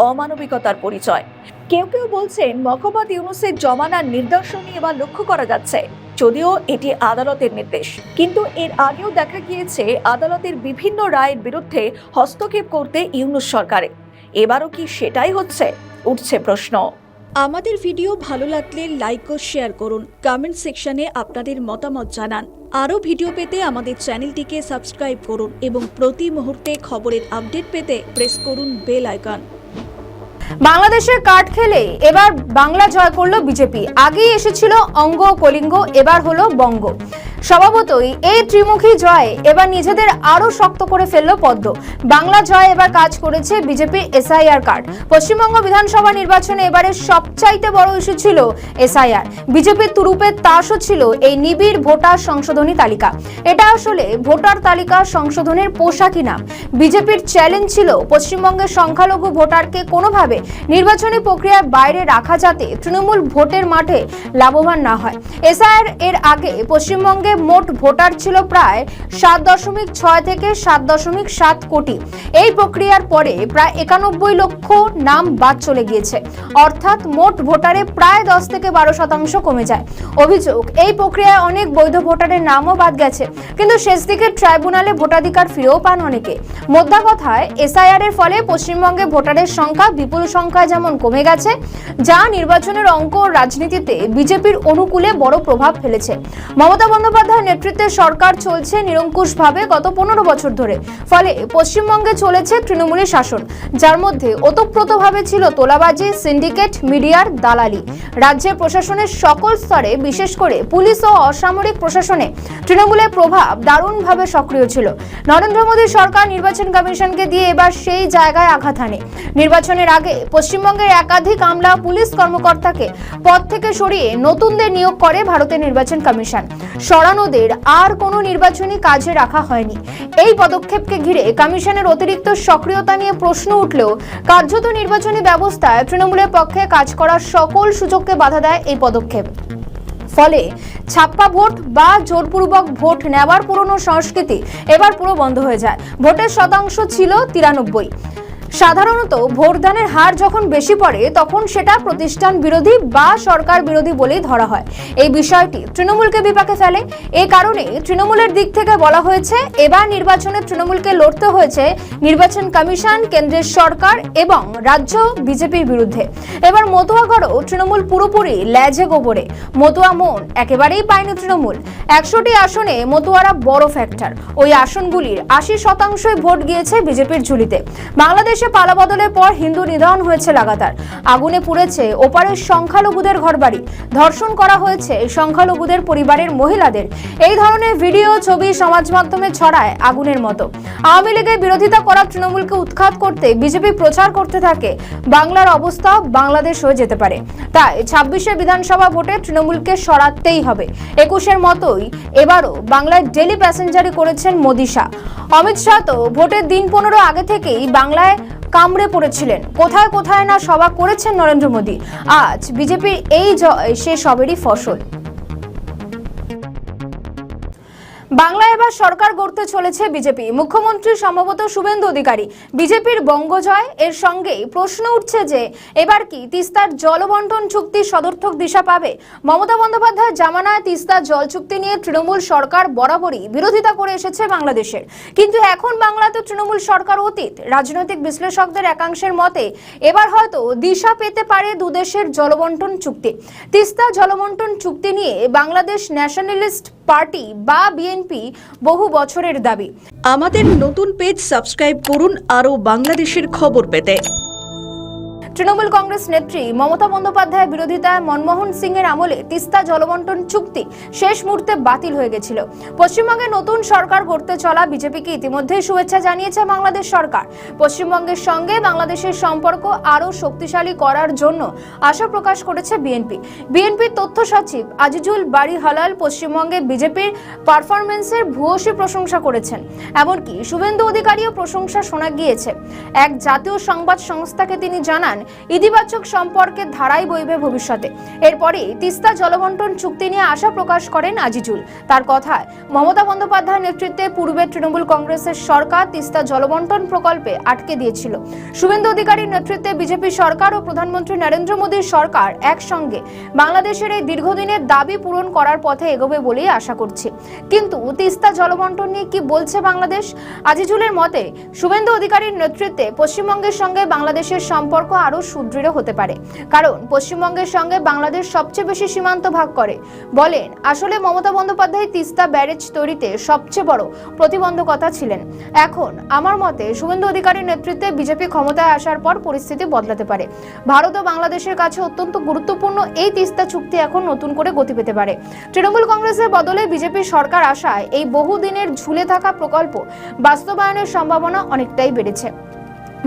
অমানবিকতার পরিচয়। কেউ কেউ বলছেন, মোহাম্মদ ইউনূসের জমানার নিদর্শনই এবার লক্ষ্য করা যাচ্ছে, যদিও এটি আদালতের নির্দেশ। কিন্তু এর আগেও দেখা গিয়েছে আদালতের বিভিন্ন রায়ের বিরুদ্ধে হস্তক্ষেপ করতে ইউনূস সরকারে। এবারও কি সেটাই হচ্ছে? উঠছে প্রশ্ন। আমাদের ভিডিও ভালো লাগলে লাইক ও শেয়ার করুন, কমেন্ট সেকশনে আপনাদের মতামত জানান। আরও ভিডিও পেতে আমাদের চ্যানেলটিকে সাবস্ক্রাইব করুন এবং প্রতি মুহূর্তে খবরের আপডেট পেতে প্রেস করুন বেল আইকন। বাংলাদেশের কার্ড খেলে এবার বাংলা জয় করলো বিজেপি। আগেই এসেছিল অঙ্গ কলিঙ্গ, এবার হলো বঙ্গ। স্বভাবতই এই ত্রিমুখী জয় এবার নিজেদের আরো শক্ত করে ফেললো পদ্ম। বাংলা জয় এবার কাজ করেছে বিজেপির এসআইআর কার্ড। পশ্চিমবঙ্গ বিধানসভা নির্বাচনে এবারে সবচাইতে বড় ইস্যু ছিল এসআইআর। বিজেপির তুরুপের তাসও ছিল এই নিবিড় ভোটার সংশোধনী তালিকা। এটা আসলে ভোটার তালিকা সংশোধনের পোশাকি নাম। বিজেপির চ্যালেঞ্জ ছিল পশ্চিমবঙ্গের সংখ্যালঘু ভোটারকে কোনোভাবে নির্বাচনী প্রক্রিয়ার বাইরে রাখা, যাতে তৃণমূল ভোটের মাঠে লাভবান না হয়। এসআইআর এর আগে পশ্চিমবঙ্গে মোট ভোটার ছিল প্রায় 7.6 থেকে 7.7 কোটি। এই প্রক্রিয়ার পরে প্রায় 91 লক্ষ নাম বাদ চলে গিয়েছে, অর্থাৎ মোট ভোটারে প্রায় 10 থেকে 12% কমে যায়। অভিযোগ, এই প্রক্রিয়ায় অনেক বৈধ ভোটারের নামও বাদ গেছে, কিন্তু শেষ দিকে ট্রাইব্যুনালে ভোটাধিকার ফিরেও পান অনেকে। মোদ্দা কথায়, এসআইআর এর ফলে পশ্চিমবঙ্গে ভোটারের সংখ্যা বিপুল সংখ্যায় যেমন কমে গেছে, যা নির্বাচনের অঙ্ক রাজনীতিতে বিজেপির অনুকূলে বড় প্রভাব ফেলেছে। মমতা বন্দ্যোপাধ্যায়ের নেতৃত্বে সরকার চলছে নিরঙ্কুশভাবে গত 15 বছর ধরে। ফলে পশ্চিমবঙ্গে চলেছে তৃণমূলের শাসন, যার মধ্যে ওতপ্রোতভাবে ছিল তোলাবাজি, সিন্ডিকেট, মিডিয়ার দালালি। রাজ্যের প্রশাসনের সকল স্তরে, বিশেষ করে পুলিশ ও অসামরিক প্রশাসনে তৃণমূলের প্রভাব দারুণভাবে সক্রিয় ছিল। নরেন্দ্র মোদী সরকার নির্বাচন কমিশনকে দিয়ে এবার সেই জায়গায় আঘাত হানে। নির্বাচনের আগে পশ্চিমবঙ্গের একাধিক আমলা পুলিশ কর্মকর্তাকে পদ থেকে সরিয়ে নতুনদের নিয়োগ করে ভারতের নির্বাচন কমিশন। সরানোদের আর কোনো নির্বাচনী কাজে রাখা হয়নি। এই পদক্ষেপকে ঘিরে কমিশনের অতিরিক্ত সক্রিয়তা নিয়ে প্রশ্ন উঠলেও কার্যত নির্বাচনী ব্যবস্থায় তৃণমূলের পক্ষে কাজ করার সকল সুযোগকে বাধা দেয় এই পদক্ষেপ। ফলে ছাপ্পা ভোট বা জোরপূর্বক ভোট নেওয়ার পুরনো সংস্কৃতি এবার পুরো বন্ধ হয়ে যায়। ভোটের শতাংশ ছিল 93। সাধারণত ভোটদানের হার যখন বেশি পড়ে, তখন সেটা প্রতিষ্ঠান বিরোধী বা সরকার বিরোধী বলেই ধরা হয়। এই বিষয়টি তৃণমূলকে বিপাকে ফেলে। এই কারণে তৃণমূলের দিক থেকে বলা হয়েছে, এবার নির্বাচনে তৃণমূলকে লড়তে হয়েছে নির্বাচন কমিশন, কেন্দ্রের সরকার এবং রাজ্য বিজেপির বিরুদ্ধে। এবার মতুয়াগড়ও তৃণমূল পুরোপুরি লেজে গোবরে। মতুয়া মন একেবারেই পায়নি তৃণমূল। 100টি আসনে মতুয়ারা বড় ফ্যাক্টর। ওই আসনগুলির 80% ভোট গিয়েছে বিজেপির ঝুলিতে। বাংলাদেশে বাংলাদেশে পালা বদলের পর হিন্দু নিধন হয়েছে লাগাতার। আগুনে পুড়েছে ওপারের সংখ্যালঘুদের ঘরবাড়ি, ধর্ষণ করা হয়েছে সংখ্যালঘুদের পরিবারের মহিলাদের। এই ধরনের ভিডিও ছবি সমাজ মাধ্যমে ছড়ায় আগুনের মতো। আওয়ামী লীগের বিরোধিতা করা তৃণমূলকে উৎখাত করতে বিজেপি প্রচার করতে থাকে বাংলার অবস্থা বাংলাদেশ হয়ে যেতে পারে। তাই 26শে বিধানসভা ভোটে তৃণমূলকে সরাতেই হবে। 21-এর মতোই এবারও বাংলায় ডেলি প্যাসেঞ্জারি করেছেন মোদি শাহ। অমিত শাহ তো ভোটের দিন 15 আগে থেকেই বাংলায় কামড়ে পড়েছিলেন। কোথায় কোথায় না সভা করেছেন নরেন্দ্র মোদী। আজ বিজেপির এই জয় সে সবেরই ফসল। বাংলায় এবার সরকার গড়তে চলেছে বিজেপি। মুখ্যমন্ত্রী সম্ভবত শুভেন্দু অধিকারী। বিজেপির বঙ্গজয় এর সঙ্গেই প্রশ্ন উঠছে যে এবার কি তিস্তার জলবন্টন চুক্তি সদর্থক দিশা পাবে? মমতা বন্দ্যোপাধ্যায়ের জামানায় তিস্তা জল চুক্তি নিয়ে তৃণমূল সরকার বরাবরই বিরোধিতা করে এসেছে বাংলাদেশের, কিন্তু এখন বাংলাতে তৃণমূল সরকার অতীত। রাজনৈতিক বিশ্লেষকদের একাংশের মতে এবার হয়তো দিশা পেতে পারে দুদেশের জলবন্টন চুক্তি। তিস্তা জলবন্টন চুক্তি নিয়ে বাংলাদেশ ন্যাশনালিস্ট পার্টি বা বিএনপি বহু বছরের দাবি। আমাদের নতুন পেজ সাবস্ক্রাইব করুন আরও বাংলাদেশের খবর পেতে। তৃণমূল কংগ্রেস নেত্রী মমতা বন্দ্যোপাধ্যায়ের বিরোধিতায় মনমোহন সিং এর আমলে তিস্তা জলবন্টন চুক্তি শেষ মুহূর্তে বাতিল হয়ে গেছিল। পশ্চিমবঙ্গে নতুন সরকার গড়তে চলা বিজেপিকে ইতিমধ্যেই শুভেচ্ছা জানিয়েছে বাংলাদেশ সরকার। পশ্চিমবঙ্গের সঙ্গে বাংলাদেশের সম্পর্ক আরও শক্তিশালী করার জন্য আশা প্রকাশ করেছে বিএনপি। বিএনপির তথ্য সচিব আজিজুল বাড়ি হালাল পশ্চিমবঙ্গে বিজেপির পারফরমেন্সের ভূয়সী প্রশংসা করেছেন। এমনকি শুভেন্দু অধিকারীও প্রশংসা শোনা গিয়েছে। এক জাতীয় সংবাদ সংস্থাকে তিনি জানান, ইতিবাচক সম্পর্কের ধারাই বইবে ভবিষ্যতে। এরপরে তিস্তা জলবন্টন চুক্তি নিয়ে আশা প্রকাশ করেন আজিজুল। তার কথায়, মমতা বন্দ্যোপাধ্যায়ের নেতৃত্বে পূর্বের তৃণমূল কংগ্রেসের সরকার তিস্তা জলবন্টন প্রকল্পে আটকে দিয়েছিল। শুভেন্দু অধিকারীর নেতৃত্বে বিজেপি সরকার ও প্রধানমন্ত্রী নরেন্দ্র মোদীর সরকার একসঙ্গে বাংলাদেশের এই দীর্ঘদিনের দাবি পূরণ করার পথে এগোবে বলেই আশা করছি। কিন্তু তিস্তা জলবন্টন নিয়ে কি বলছে বাংলাদেশ? আজিজুলের মতে, শুভেন্দু অধিকারীর নেতৃত্বে পশ্চিমবঙ্গের সঙ্গে বাংলাদেশের সম্পর্ক আরো সুদৃঢ় হতে পারে, কারণ পশ্চিমবঙ্গের সঙ্গে বাংলাদেশ সবচেয়ে বেশি সীমান্ত ভাগ করে। বলেন, আসলে মমতা বন্দ্যোপাধ্যায় তিস্তা ব্যারেজ তৈরিতে সবচেয়ে বড় প্রতিবন্ধকতা ছিলেন। এখন আমার মতে শুভেন্দু অধিকারীর নেতৃত্বে বিজেপি ক্ষমতায় আসার পর পরিস্থিতি বদলাতে পারে। ভারত ও বাংলাদেশের কাছে অত্যন্ত গুরুত্বপূর্ণ এই তিস্তা চুক্তি এখন নতুন করে গতি পেতে পারে। তৃণমূল কংগ্রেসের বদলে বিজেপির সরকার আসায় এই বহুদিনের ঝুলে থাকা প্রকল্প বাস্তবায়নের সম্ভাবনা অনেকটাই বেড়েছে।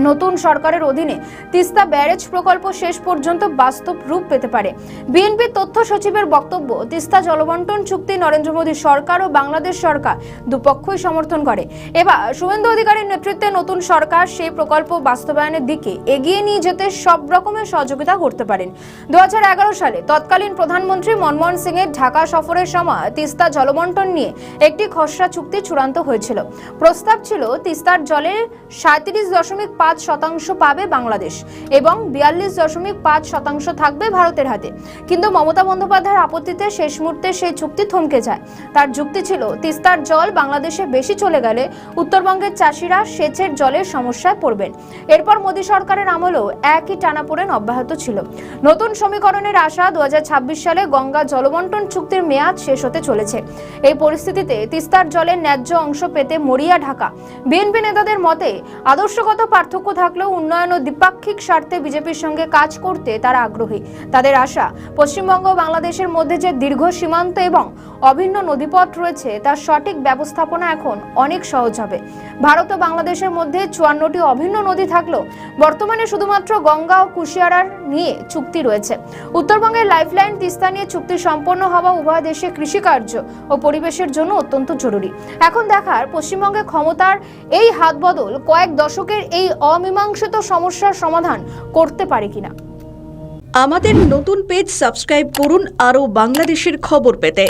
নতুন সরকারের অধীনে তিস্তা ব্যারেজ প্রকল্প শেষ পর্যন্ত বাস্তব রূপ পেতে পারে। বিএনপির তথ্য সচিবের বক্তব্য, তিস্তা জলবন্টন চুক্তি নরেন্দ্র মোদী সরকার ও বাংলাদেশ সরকার দুপক্ষই সমর্থন করে। এবার শুভেন্দু অধিকারীর নেতৃত্বে নতুন সরকার সেই প্রকল্প বাস্তবায়নের দিকে এগিয়ে নিয়ে যেতে সব রকমের সহযোগিতা করতে পারেন। 2011 সালে তৎকালীন প্রধানমন্ত্রী মনমোহন সিং এর ঢাকা সফরের সময় তিস্তা জলবন্টন নিয়ে একটি খসড়া চুক্তি চূড়ান্ত হয়েছিল। প্রস্তাব ছিল তিস্তার জলের 37.5% পাবে বাংলাদেশ এবং 42.5% থাকবে ভারতের হাতে। কিন্তু মমতা বন্দ্যোপাধ্যায়ের আপত্তিতে শেষ মুহূর্তে সেই চুক্তি থমকে যায়। তার যুক্তি ছিল, তিস্তার জল বাংলাদেশে বেশি চলে গেলে উত্তরবঙ্গের চাষিরা সেচের জলের সমস্যায় পড়বেন। এরপর মোদী সরকারের আমলেও একই টানাপোড়েন অব্যাহত ছিল। নতুন সমীকরণের আশা 2026 সালে গঙ্গা জলবন্টন চুক্তির মেয়াদ শেষ হতে চলেছে। এই পরিস্থিতিতে তিস্তার জলের ন্যায্য অংশ পেতে মরিয়া ঢাকা। বিএনপি নেতাদের মতে, আদর্শগত পার্থক্য থাকলেও উন্নয়ন ও দ্বিপাক্ষিক স্বার্থে বিজেপির সঙ্গে কাজ করতে তারা আগ্রহী। তাদের আশা, পশ্চিমবঙ্গ ও বাংলাদেশের মধ্যে যে দীর্ঘ সীমান্ত এবং অভিন্ন নদীপথ রয়েছে তার সঠিক ব্যবস্থাপনা এখন অনেক সহজ হবে। ভারত ও বাংলাদেশের মধ্যে 54টি অভিন্ন নদী থাকলেও বর্তমানে শুধুমাত্র গঙ্গা ও কুশিয়ারার নিয়ে চুক্তি রয়েছে। উত্তরবঙ্গের লাইফলাইন তিস্তা নিয়ে চুক্তি সম্পন্ন হওয়া উভয় দেশে কৃষিকার্য ও পরিবেশের জন্য অত্যন্ত জরুরি। এখন দেখার, পশ্চিমবঙ্গে ক্ষমতার এই হাত বদল কয়েক দশকের এই অমীমাংসিত সমস্যার সমাধান করতে পারে কিনা। আমাদের নতুন পেজ সাবস্ক্রাইব করুন আরও বাংলাদেশের খবর পেতে।